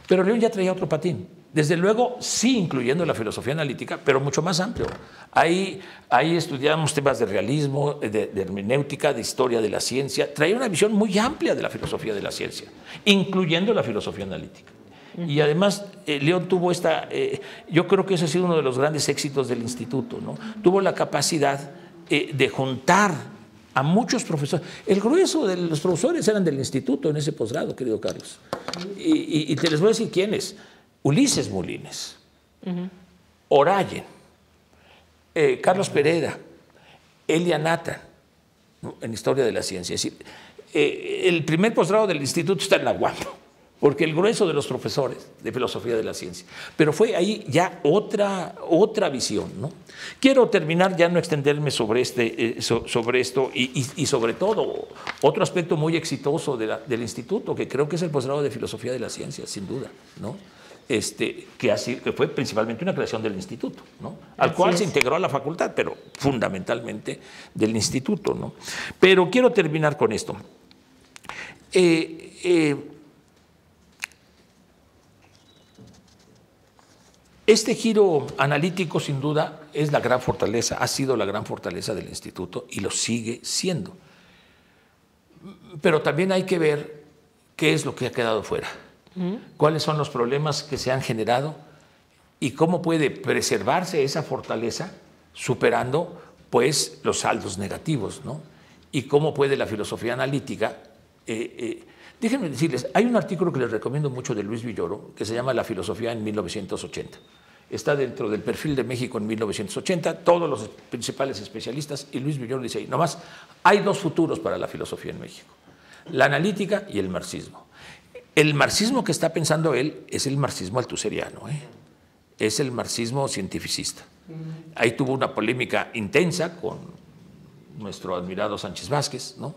pero León ya traía otro patín. Desde luego, sí incluyendo la filosofía analítica, pero mucho más amplio. Ahí estudiamos temas de realismo, de hermenéutica, de historia de la ciencia. Traía una visión muy amplia de la filosofía de la ciencia, incluyendo la filosofía analítica. Y además, León tuvo yo creo que ese ha sido uno de los grandes éxitos del instituto, ¿no? Tuvo la capacidad de juntar a muchos profesores. El grueso de los profesores eran del instituto en ese posgrado, querido Carlos. Y te les voy a decir quiénes. Ulises Molines, Orayen, Carlos Pereda, Elia Nathan, ¿no?, en Historia de la Ciencia. Es decir, el primer posgrado del instituto está en la UAM, porque el grueso de los profesores de Filosofía de la Ciencia. Pero fue ahí ya otra visión, ¿no? Quiero terminar, ya no extenderme sobre esto y sobre todo otro aspecto muy exitoso del instituto, que creo que es el posgrado de Filosofía de la Ciencia, sin duda, ¿no? Que fue principalmente una creación del instituto, ¿no?, al cual se integró a la facultad, pero fundamentalmente del instituto, ¿no? Pero quiero terminar con esto. Este giro analítico, sin duda, es la gran fortaleza, ha sido la gran fortaleza del instituto y lo sigue siendo. Pero también hay que ver qué es lo que ha quedado fuera, cuáles son los problemas que se han generado y cómo puede preservarse esa fortaleza superando, pues, los saldos negativos, ¿no? Y cómo puede la filosofía analítica. Déjenme decirles, hay un artículo que les recomiendo mucho de Luis Villoro que se llama La filosofía en 1980. Está dentro del perfil de México en 1980, todos los principales especialistas, y Luis Villoro dice ahí, nomás, hay dos futuros para la filosofía en México, la analítica y el marxismo. El marxismo que está pensando él es el marxismo althuseriano, es el marxismo cientificista. Ahí tuvo una polémica intensa con nuestro admirado Sánchez Vázquez, ¿no?,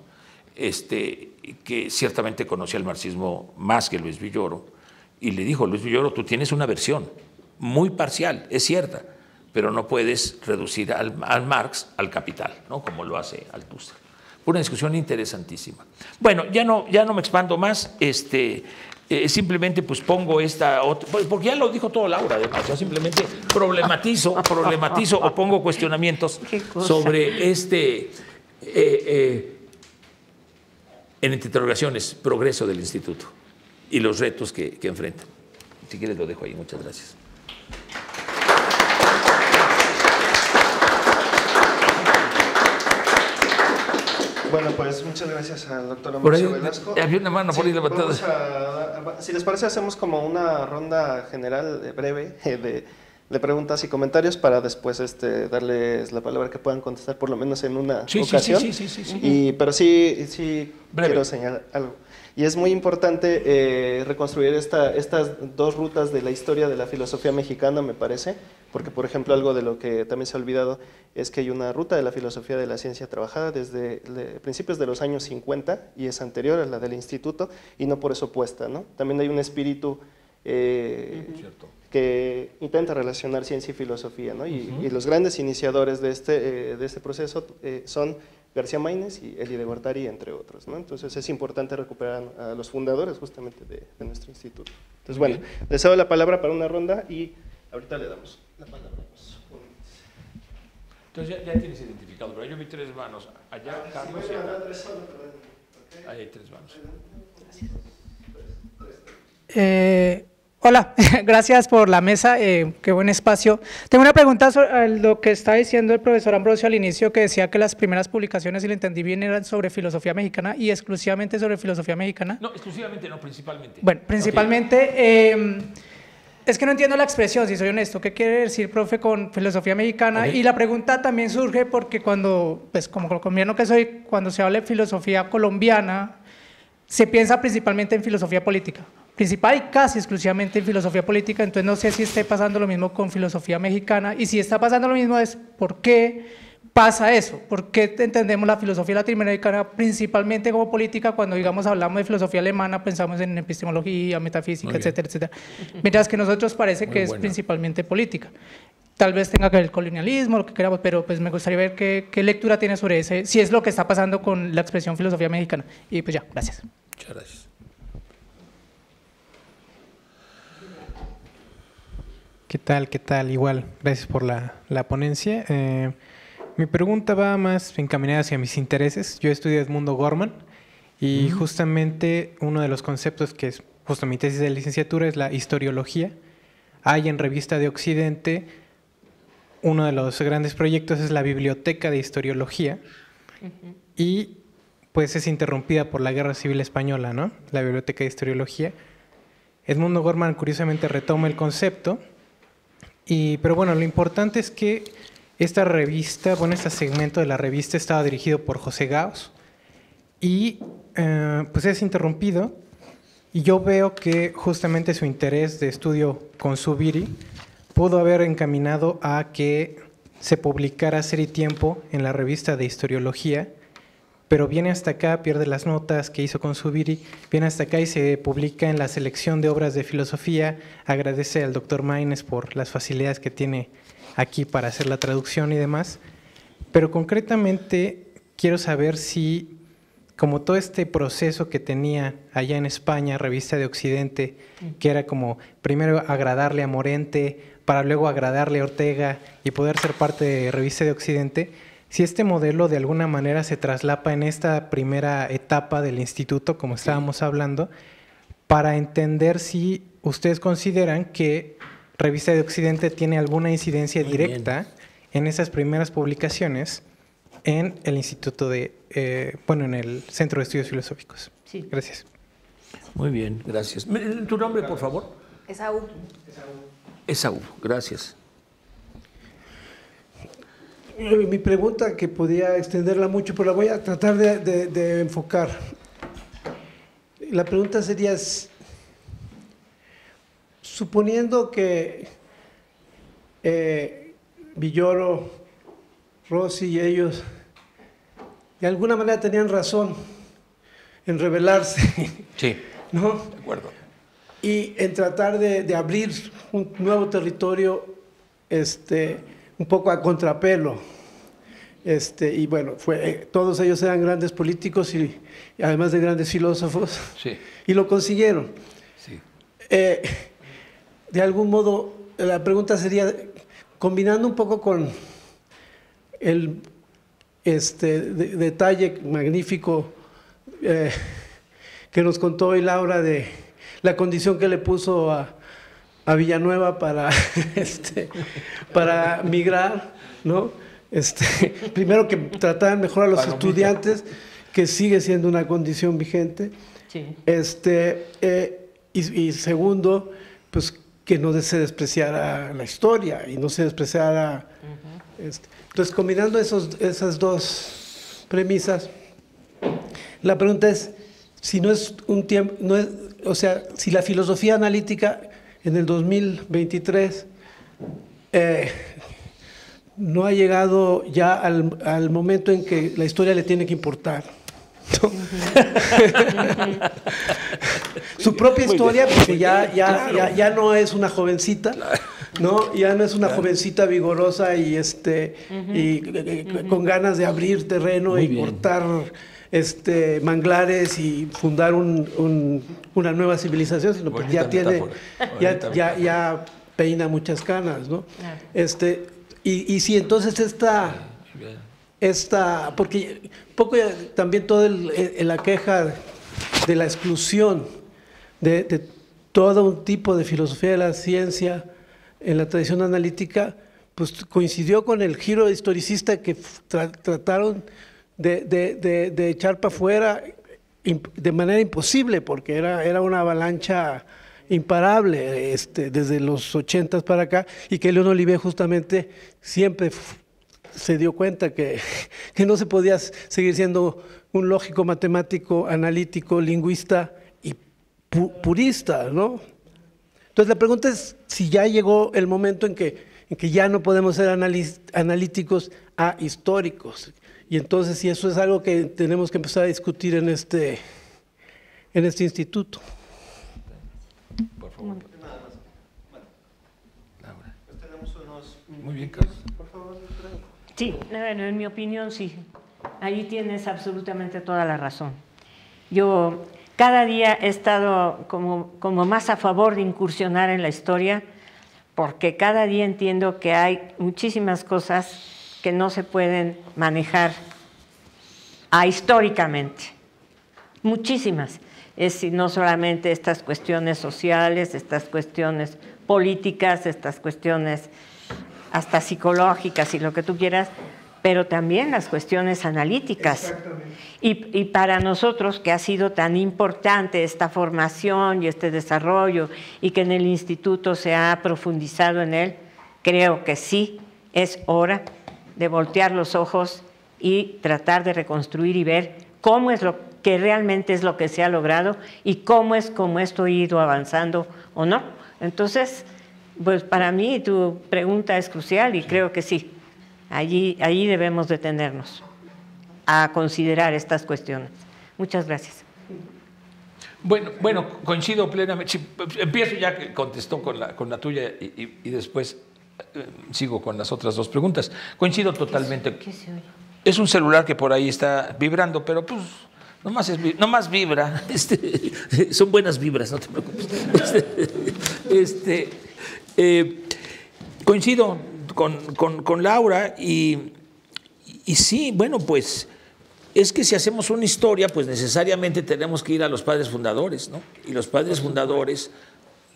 que ciertamente conocía el marxismo más que Luis Villoro, y le dijo, Luis Villoro, tú tienes una versión muy parcial, es cierta, pero no puedes reducir al Marx al capital, ¿no?, como lo hace Althusser. Una discusión interesantísima. Bueno, ya no me expando más, simplemente pues pongo esta otra, porque ya lo dijo todo Laura, además, yo simplemente problematizo o pongo cuestionamientos sobre en interrogaciones, progreso del instituto y los retos que enfrentan. Si quieres lo dejo ahí, muchas gracias. Bueno, pues muchas gracias al doctor Mauricio Velasco. Había una mano por ahí levantada. Si les parece, hacemos como una ronda general breve de preguntas y comentarios para después darles la palabra que puedan contestar por lo menos en una ocasión. Sí. Pero sí quiero señalar algo. Y es muy importante reconstruir estas dos rutas de la historia de la filosofía mexicana, me parece, porque, por ejemplo, algo de lo que también se ha olvidado es que hay una ruta de la filosofía de la ciencia trabajada desde principios de los años 50 y es anterior a la del instituto y no por eso opuesta, ¿no? También hay un espíritu que intenta relacionar ciencia y filosofía, ¿no? Y los grandes iniciadores de este proceso son García Maínez y Elie de Guattari, entre otros, ¿no? Entonces es importante recuperar a los fundadores justamente de nuestro instituto. Entonces, bueno, les cedo la palabra para una ronda y ahorita le damos la palabra a los ponentes. Entonces ya tienes identificado, pero yo vi tres manos. Allá, Carlos, y acá. Ahí hay tres manos. Hola, gracias por la mesa, qué buen espacio. Tengo una pregunta sobre lo que está diciendo el profesor Ambrosio al inicio, que decía que las primeras publicaciones, si lo entendí bien, eran sobre filosofía mexicana y exclusivamente sobre filosofía mexicana. No, exclusivamente no, principalmente. Bueno, principalmente, es que no entiendo la expresión, si soy honesto, ¿qué quiere decir, profe, con filosofía mexicana? Y la pregunta también surge porque cuando, pues como colombiano que soy, cuando se habla de filosofía colombiana, se piensa principalmente en filosofía política. Principal y casi exclusivamente en filosofía política, entonces no sé si esté pasando lo mismo con filosofía mexicana, y si está pasando lo mismo es ¿por qué pasa eso? ¿Por qué entendemos la filosofía latinoamericana principalmente como política cuando, digamos, hablamos de filosofía alemana, pensamos en epistemología, metafísica, etcétera, etcétera? Mientras que nosotros parece que es principalmente política. Tal vez tenga que ver el colonialismo, lo que queramos, pero pues me gustaría ver qué lectura tiene sobre ese, si es lo que está pasando con la expresión filosofía mexicana. Y pues ya, gracias. Muchas gracias. ¿Qué tal? ¿Qué tal? Igual, gracias por la ponencia. Mi pregunta va más encaminada hacia mis intereses. Yo estudio Edmundo Gorman y justamente uno de los conceptos que es justo mi tesis de licenciatura es la historiología. Hay en Revista de Occidente uno de los grandes proyectos es la Biblioteca de Historiología, y pues es interrumpida por la Guerra Civil Española, ¿no? La Biblioteca de Historiología. Edmundo Gorman curiosamente retoma el concepto, pero bueno, lo importante es que esta revista, este segmento de la revista estaba dirigido por José Gauss, y pues es interrumpido, y yo veo que justamente su interés de estudio con Zubiri pudo haber encaminado a que se publicara Ser y Tiempo en la revista de Historiología, pero viene hasta acá, pierde las notas que hizo con Zubiri, viene hasta acá y se publica en la selección de obras de filosofía. Agradece al doctor Maínez por las facilidades que tiene aquí para hacer la traducción y demás, pero concretamente quiero saber si, como todo este proceso que tenía allá en España, Revista de Occidente, que era como primero agradarle a Morente, para luego agradarle a Ortega y poder ser parte de Revista de Occidente, si este modelo de alguna manera se traslapa en esta primera etapa del instituto, como estábamos hablando, para entender si ustedes consideran que Revista de Occidente tiene alguna incidencia directa en esas primeras publicaciones en el Instituto en el Centro de Estudios Filosóficos. Sí. Gracias. Muy bien, gracias. ¿Tu nombre, por favor? Esaú. Esaú, gracias. Mi pregunta, que podía extenderla mucho, pero la voy a tratar de enfocar. La pregunta sería, suponiendo que Villoro, Rossi y ellos de alguna manera tenían razón en rebelarse, Sí, ¿no? de acuerdo. Y en tratar de abrir un nuevo territorio, un poco a contrapelo. Y bueno, todos ellos eran grandes políticos y además de grandes filósofos, Sí. y lo consiguieron. Sí. De algún modo, la pregunta sería, combinando un poco con el detalle magnífico que nos contó hoy Laura de la condición que le puso a Villanueva para migrar, ¿no? Primero, que trataran mejor a los estudiantes, que sigue siendo una condición vigente. Sí. Y segundo, pues que no se despreciara la historia y no se despreciara. Entonces, combinando esas dos premisas, la pregunta es si no es un tiempo, si la filosofía analítica en el 2023 no ha llegado ya al momento en que la historia le tiene que importar, ¿no? Su propia historia, porque ya no es una jovencita, ¿no? Ya no es una jovencita vigorosa y con ganas de abrir terreno y cortar manglares y fundar una nueva civilización, sino que ya tiene, ya peina muchas canas, ¿no? Y si entonces porque un poco también toda la queja de la exclusión de todo un tipo de filosofía de la ciencia en la tradición analítica, pues coincidió con el giro historicista que trataron de echar para afuera de manera imposible, porque era una avalancha imparable desde los 80 para acá, y que León Olivier justamente siempre se dio cuenta que no se podía seguir siendo un lógico, matemático, analítico, lingüista y purista, ¿no? Entonces la pregunta es si ya llegó el momento en que ya no podemos ser analíticos a históricos, y entonces si eso es algo que tenemos que empezar a discutir en este instituto. Por favor. Nada más. Bueno, Laura. pues tenemos unos Muy bien, Carlos. por favor, doctora. Sí, bueno, en mi opinión sí. Ahí tienes absolutamente toda la razón. Yo cada día he estado como más a favor de incursionar en la historia, porque cada día entiendo que hay muchísimas cosas que no se pueden manejar históricamente. Muchísimas. No solamente estas cuestiones sociales, estas cuestiones políticas, estas cuestiones hasta psicológicas y lo que tú quieras, pero también las cuestiones analíticas. Y para nosotros, que ha sido tan importante esta formación y este desarrollo, y que en el instituto se ha profundizado en él, creo que sí es hora de voltear los ojos y tratar de reconstruir y ver cómo es lo que realmente es lo que se ha logrado y cómo esto ha ido avanzando o no. Entonces, pues para mí tu pregunta es crucial y creo que sí. Allí debemos detenernos a considerar estas cuestiones. Muchas gracias. Bueno, coincido plenamente. Sí, empiezo ya que contestó con la tuya y después sigo con las otras dos preguntas. Coincido totalmente. ¿Qué se oye? Es un celular que por ahí está vibrando, pero pues nomás vibra. Son buenas vibras, no te preocupes. Coincido con Laura y sí, bueno, pues es que si hacemos una historia, pues necesariamente tenemos que ir a los padres fundadores, ¿no? Y los padres fundadores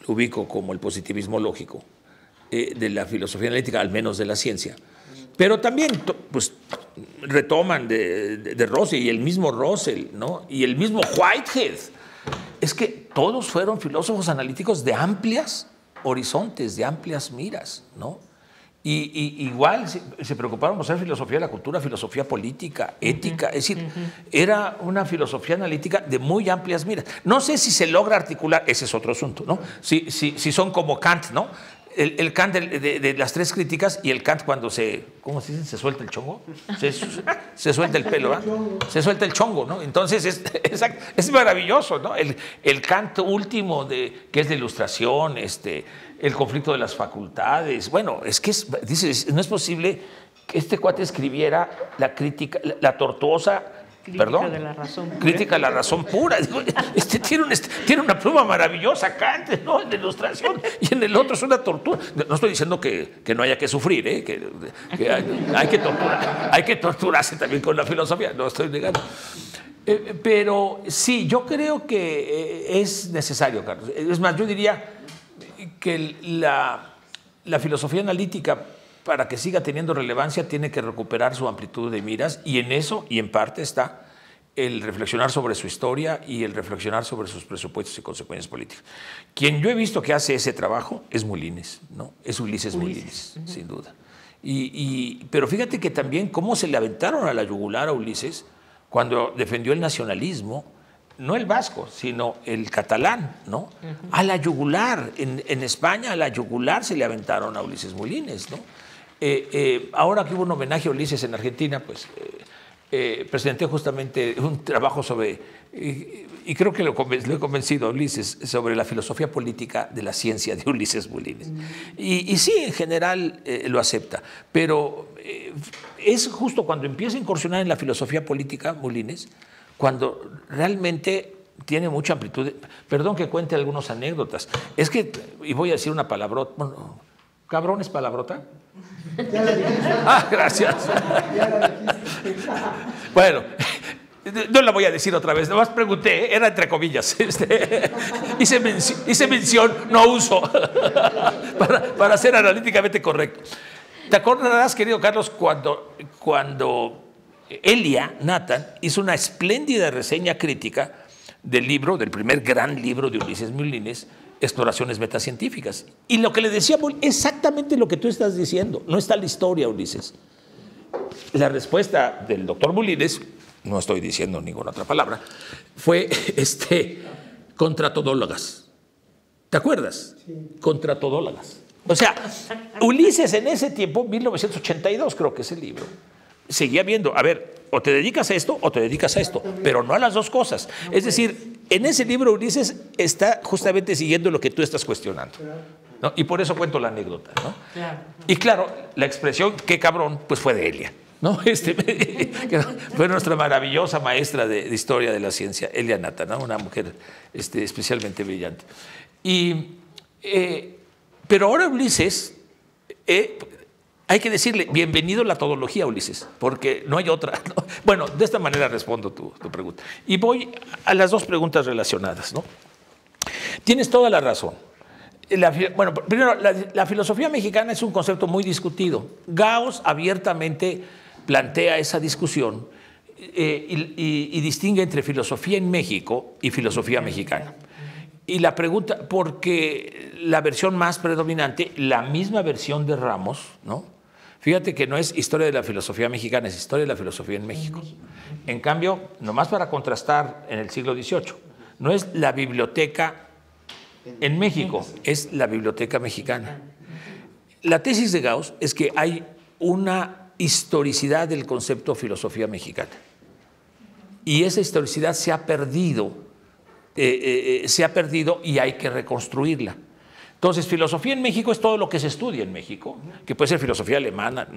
lo ubico como el positivismo lógico de la filosofía analítica, al menos de la ciencia. Pero también, pues, retoman de Russell y el mismo Russell, ¿no? Y el mismo Whitehead. Es que todos fueron filósofos analíticos de amplias horizontes, de amplias miras, ¿no? Y igual se preocuparon por hacer filosofía de la cultura, filosofía política, ética. Es decir, era una filosofía analítica de muy amplias miras. No sé si se logra articular, ese es otro asunto, ¿no? Si son como Kant, ¿no? El Kant de las tres críticas y el Kant cuando ¿cómo se dice? ¿Se suelta el chongo? Se suelta el pelo, ¿verdad? Se suelta el chongo, ¿no? Entonces es maravilloso, ¿no? El Kant último que es de ilustración, el conflicto de las facultades. Bueno, es que dice, no es posible que este cuate escribiera la crítica, la tortuosa. Crítica de la razón pura. Crítica de la razón pura. Tiene una pluma maravillosa, Kant, ¿no? En la ilustración, y en el otro es una tortura. No estoy diciendo que no haya que sufrir, que hay que torturar. Hay que torturarse también con la filosofía, no estoy negando. Pero sí, yo creo que es necesario, Carlos. Es más, yo diría que la filosofía analítica, para que siga teniendo relevancia, tiene que recuperar su amplitud de miras, y en eso, y en parte, está el reflexionar sobre su historia y el reflexionar sobre sus presupuestos y consecuencias políticas. Quien yo he visto que hace ese trabajo es Molines, ¿no? Es Ulises Molines, sin duda. Pero fíjate que también cómo se le aventaron a la yugular a Ulises cuando defendió el nacionalismo, no el vasco, sino el catalán, ¿no? A la yugular, en España a la yugular se le aventaron a Ulises Molines, ¿no? Ahora que hubo un homenaje a Ulises en Argentina, pues presenté justamente un trabajo sobre, y creo que lo he convencido a Ulises, sobre la filosofía política de la ciencia de Ulises Molines. Y sí, en general lo acepta, pero es justo cuando empieza a incursionar en la filosofía política Molines, cuando realmente tiene mucha amplitud. Perdón que cuente algunas anécdotas. Es que, y voy a decir una palabrota, bueno, ¿cabrón es palabrota? Ya la dijiste. Gracias. Ya la dijiste. Bueno, no la voy a decir otra vez, nomás pregunté, era entre comillas. Hice mención, no uso, para ser analíticamente correcto. ¿Te acordarás, querido Carlos, cuando Elia Nathan hizo una espléndida reseña crítica del libro, del primer gran libro de Ulises Molines, Exploraciones Metacientíficas? Y lo que le decía, exactamente lo que tú estás diciendo, no está la historia, Ulises. La respuesta del doctor Molines, no estoy diciendo ninguna otra palabra, fue contratodólogas. ¿Te acuerdas? Sí. Contratodólogas. O sea, Ulises en ese tiempo, 1982 creo que es el libro, seguía viendo, a ver, o te dedicas a esto o te dedicas a esto, pero no a las dos cosas. Es decir, en ese libro Ulises está justamente siguiendo lo que tú estás cuestionando, ¿no? Y por eso cuento la anécdota, ¿no? Y claro, la expresión qué cabrón, pues fue de Elia, ¿no? Fue nuestra maravillosa maestra de historia de la ciencia, Elia Nathan, ¿no? Una mujer especialmente brillante. Pero ahora Ulises, hay que decirle, bienvenido a la todología, Ulises, porque no hay otra, ¿no? Bueno, de esta manera respondo tu pregunta. Y voy a las dos preguntas relacionadas, ¿no? Tienes toda la razón. Bueno, primero, la filosofía mexicana es un concepto muy discutido. Gauss abiertamente plantea esa discusión y distingue entre filosofía en México y filosofía mexicana. Y la pregunta, porque la versión más predominante, la misma versión de Ramos, ¿no? Fíjate que no es historia de la filosofía mexicana, es historia de la filosofía en México. En cambio, nomás para contrastar, en el siglo XVIII, no es la biblioteca en México, es la biblioteca mexicana. La tesis de Gauss es que hay una historicidad del concepto filosofía mexicana. Y esa historicidad se ha perdido y hay que reconstruirla. Entonces, filosofía en México es todo lo que se estudia en México, que puede ser filosofía alemana,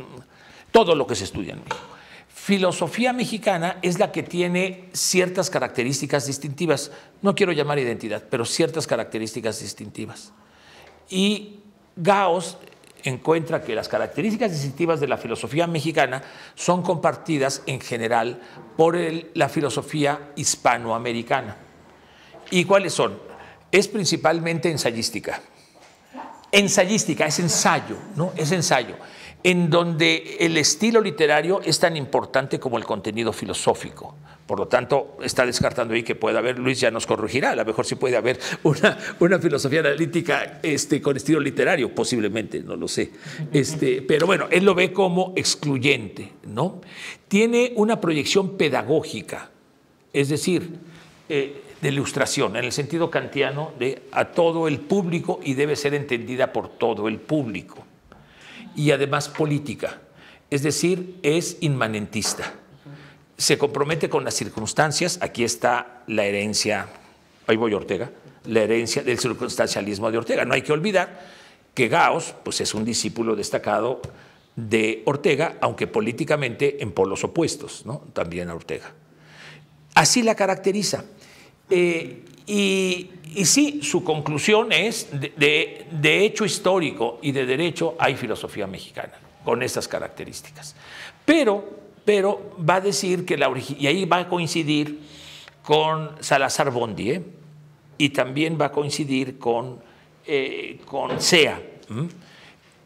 todo lo que se estudia en México. Filosofía mexicana es la que tiene ciertas características distintivas, no quiero llamar identidad, pero ciertas características distintivas. Y Gauss encuentra que las características distintivas de la filosofía mexicana son compartidas en general por la filosofía hispanoamericana. ¿Y cuáles son? Es principalmente ensayística. Ensayística, es ensayo, ¿no? Es ensayo, en donde el estilo literario es tan importante como el contenido filosófico. Por lo tanto, está descartando ahí que pueda haber, Luis ya nos corregirá, a lo mejor sí puede haber una filosofía analítica con estilo literario, posiblemente, no lo sé. Pero bueno, él lo ve como excluyente, ¿no? Tiene una proyección pedagógica, es decir, de ilustración, en el sentido kantiano de a todo el público y debe ser entendida por todo el público. Y además política, es decir, es inmanentista. Se compromete con las circunstancias, aquí está la herencia, ahí voy Ortega, la herencia del circunstancialismo de Ortega. No hay que olvidar que Gauss pues, es un discípulo destacado de Ortega, aunque políticamente en polos opuestos, ¿no? También a Ortega. Así la caracteriza. Y sí, su conclusión es, de hecho histórico y de derecho hay filosofía mexicana, con estas características. Pero va a decir que y ahí va a coincidir con Salazar Bondi, y también va a coincidir con Sea,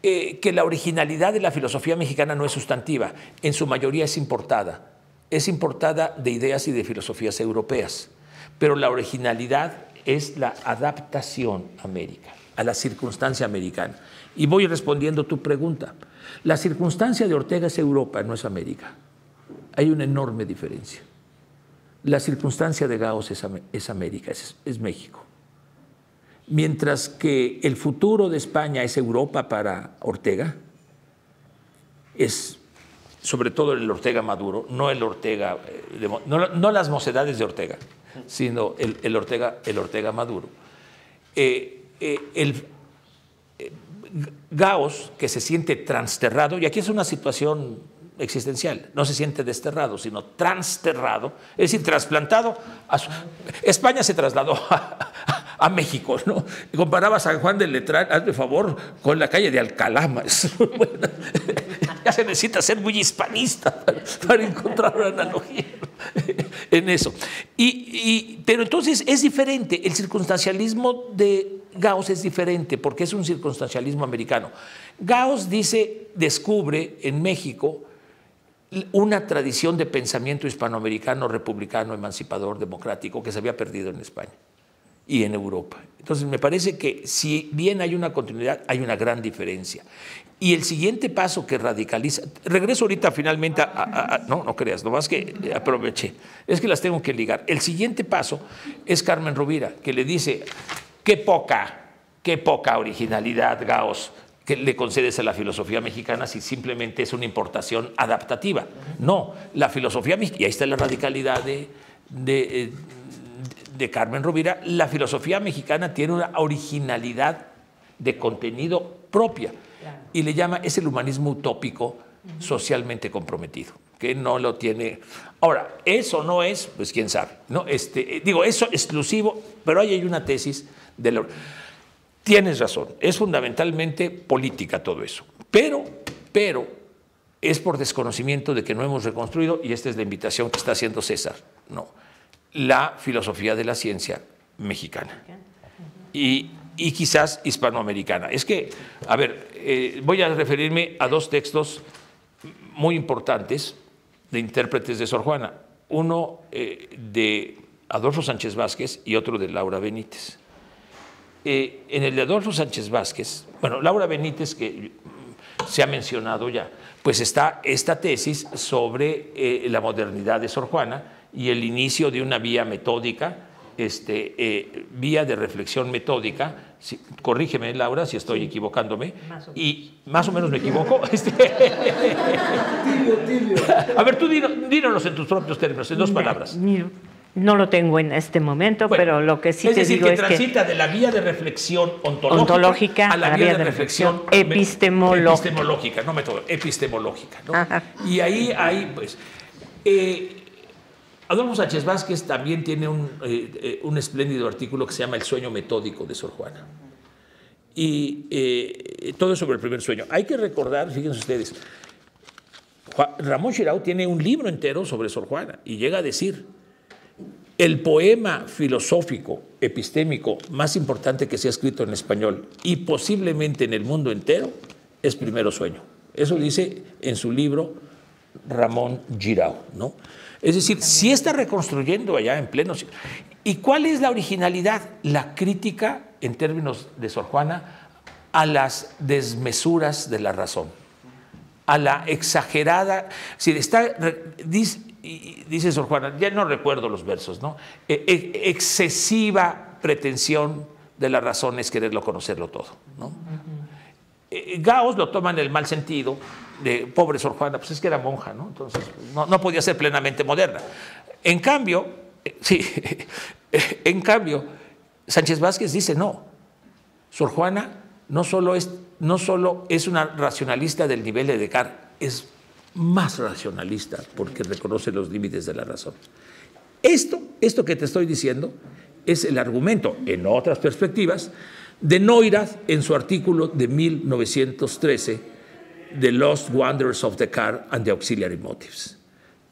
que la originalidad de la filosofía mexicana no es sustantiva, en su mayoría es importada de ideas y de filosofías europeas. Pero la originalidad es la adaptación a la circunstancia americana. Y voy respondiendo tu pregunta. La circunstancia de Ortega es Europa, no es América. Hay una enorme diferencia. La circunstancia de Gauss es América, es México. Mientras que el futuro de España es Europa para Ortega, es sobre todo el Ortega Maduro, no el Ortega, no las mocedades de Ortega, sino el Ortega Maduro. Gauss, que se siente transterrado, y aquí es una situación existencial, no se siente desterrado, sino transterrado, es decir, trasplantado. España se trasladó a México, ¿no? Y comparaba San Juan del Letrán, hazme favor, con la calle de Alcalá. Ya se necesita ser muy hispanista para encontrar una analogía en eso. Pero entonces es diferente, el circunstancialismo de Gauss es diferente porque es un circunstancialismo americano. Gauss descubre en México una tradición de pensamiento hispanoamericano, republicano, emancipador, democrático que se había perdido en España y en Europa. Entonces me parece que si bien hay una continuidad, hay una gran diferencia. Y el siguiente paso que radicaliza, regreso ahorita finalmente no creas, nomás que aproveché, es que las tengo que ligar. El siguiente paso es Carmen Rovira, que le dice, qué poca originalidad, Gauss, que le concedes a la filosofía mexicana si simplemente es una importación adaptativa. No, la filosofía mexicana, y ahí está la radicalidad de Carmen Rovira, la filosofía mexicana tiene una originalidad de contenido propia y le llama, es el humanismo utópico socialmente comprometido, que no lo tiene. Ahora, eso no es, pues quién sabe, ¿no? Eso exclusivo, pero ahí hay una tesis de tienes razón, es fundamentalmente política todo eso, pero es por desconocimiento de que no hemos reconstruido, y esta es la invitación que está haciendo César, no, la filosofía de la ciencia mexicana. Y y quizás hispanoamericana. Es que, a ver, voy a referirme a dos textos muy importantes de intérpretes de Sor Juana, uno de Adolfo Sánchez Vázquez y otro de Laura Benítez. En el de Adolfo Sánchez Vázquez, bueno, Laura Benítez, que se ha mencionado ya, pues está esta tesis sobre la modernidad de Sor Juana y el inicio de una vía metódica, vía de reflexión metódica. Corrígeme, Laura, si estoy equivocándome. Y más o menos me equivoco. Tibio. A ver, tú dínolos en tus propios términos, en dos palabras. No lo tengo en este momento, bueno, pero lo que sí te digo es que transita de la vía de reflexión ontológica a la vía de reflexión epistemológica, no método, epistemológica, ¿no? Y ahí hay, pues, Adolfo Sánchez Vázquez también tiene un espléndido artículo que se llama El sueño metódico de Sor Juana. Y todo sobre el primer sueño. Hay que recordar, fíjense ustedes, Ramón Xirau tiene un libro entero sobre Sor Juana y llega a decir: el poema filosófico, epistémico más importante que se ha escrito en español y posiblemente en el mundo entero es Primero Sueño. Eso dice en su libro Ramón Xirau, ¿no? Es decir, sí está reconstruyendo allá en pleno siglo. ¿Y cuál es la originalidad? La crítica, en términos de Sor Juana, a las desmesuras de la razón, a la exagerada. Si dice Sor Juana, ya no recuerdo los versos, ¿no? Excesiva pretensión de la razón es quererlo conocerlo todo, ¿no? Gauss lo toma en el mal sentido de pobre Sor Juana, pues es que era monja, ¿no? Entonces no podía ser plenamente moderna. En cambio, Sánchez Vázquez dice no. Sor Juana no solo es una racionalista del nivel de Descartes, es más racionalista porque reconoce los límites de la razón. Esto que te estoy diciendo es el argumento, en otras perspectivas, de Neurath en su artículo de 1913, The Lost Wonders of Descartes and the Auxiliary Motives,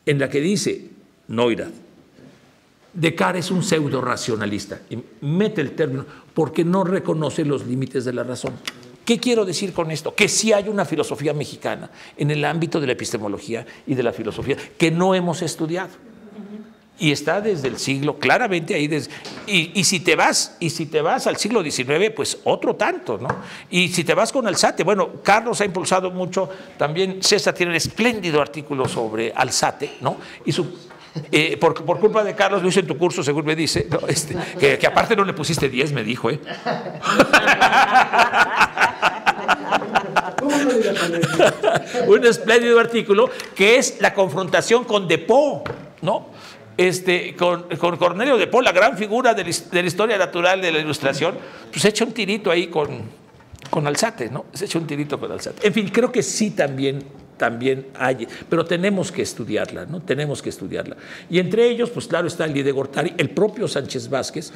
en la que dice Neurath: Descartes es un pseudo-racionalista, y mete el término porque no reconoce los límites de la razón. ¿Qué quiero decir con esto? Que sí hay una filosofía mexicana en el ámbito de la epistemología y de la filosofía que no hemos estudiado. Y está desde el siglo, claramente ahí. Y si te vas al siglo XIX, pues otro tanto, ¿no? Y si te vas con Alzate, bueno, Carlos ha impulsado mucho, también César tiene un espléndido artículo sobre Alzate, ¿no? Y por culpa de Carlos, lo hice en tu curso, según me dice, ¿no? Que aparte no le pusiste 10, me dijo, un espléndido artículo que es la confrontación con Depaux, ¿no? Con Cornelio Depaux, la gran figura de la historia natural de la Ilustración, pues echa un tirito ahí con Alzate, ¿no? Se echa un tirito con Alzate. En fin, creo que sí también hay, pero tenemos que estudiarla, ¿no? Tenemos que estudiarla. Y entre ellos, pues claro, está el de Gortari, el propio Sánchez Vázquez.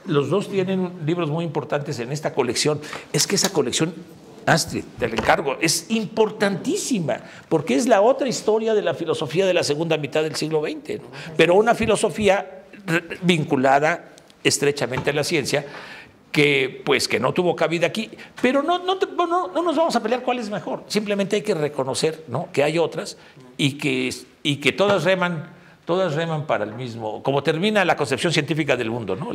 Los dos tienen libros muy importantes en esta colección. Es que esa colección, Astrid, te la encargo, es importantísima, porque es la otra historia de la filosofía de la segunda mitad del siglo XX, ¿no? Pero una filosofía vinculada estrechamente a la ciencia, que no tuvo cabida aquí, pero no nos vamos a pelear cuál es mejor, simplemente hay que reconocer, ¿no?, que hay otras y que todas reman para el mismo, como termina la concepción científica del mundo, ¿no?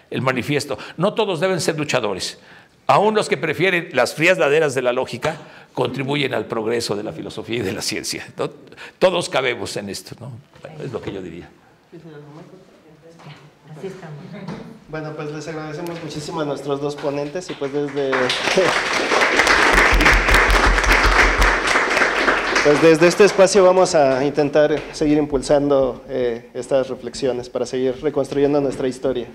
El manifiesto. No todos deben ser luchadores. Aún los que prefieren las frías laderas de la lógica contribuyen al progreso de la filosofía y de la ciencia, ¿no? Todos cabemos en esto, ¿no? Bueno, es lo que yo diría. Así estamos. Bueno, pues les agradecemos muchísimo a nuestros dos ponentes y pues desde este espacio vamos a intentar seguir impulsando estas reflexiones para seguir reconstruyendo nuestra historia.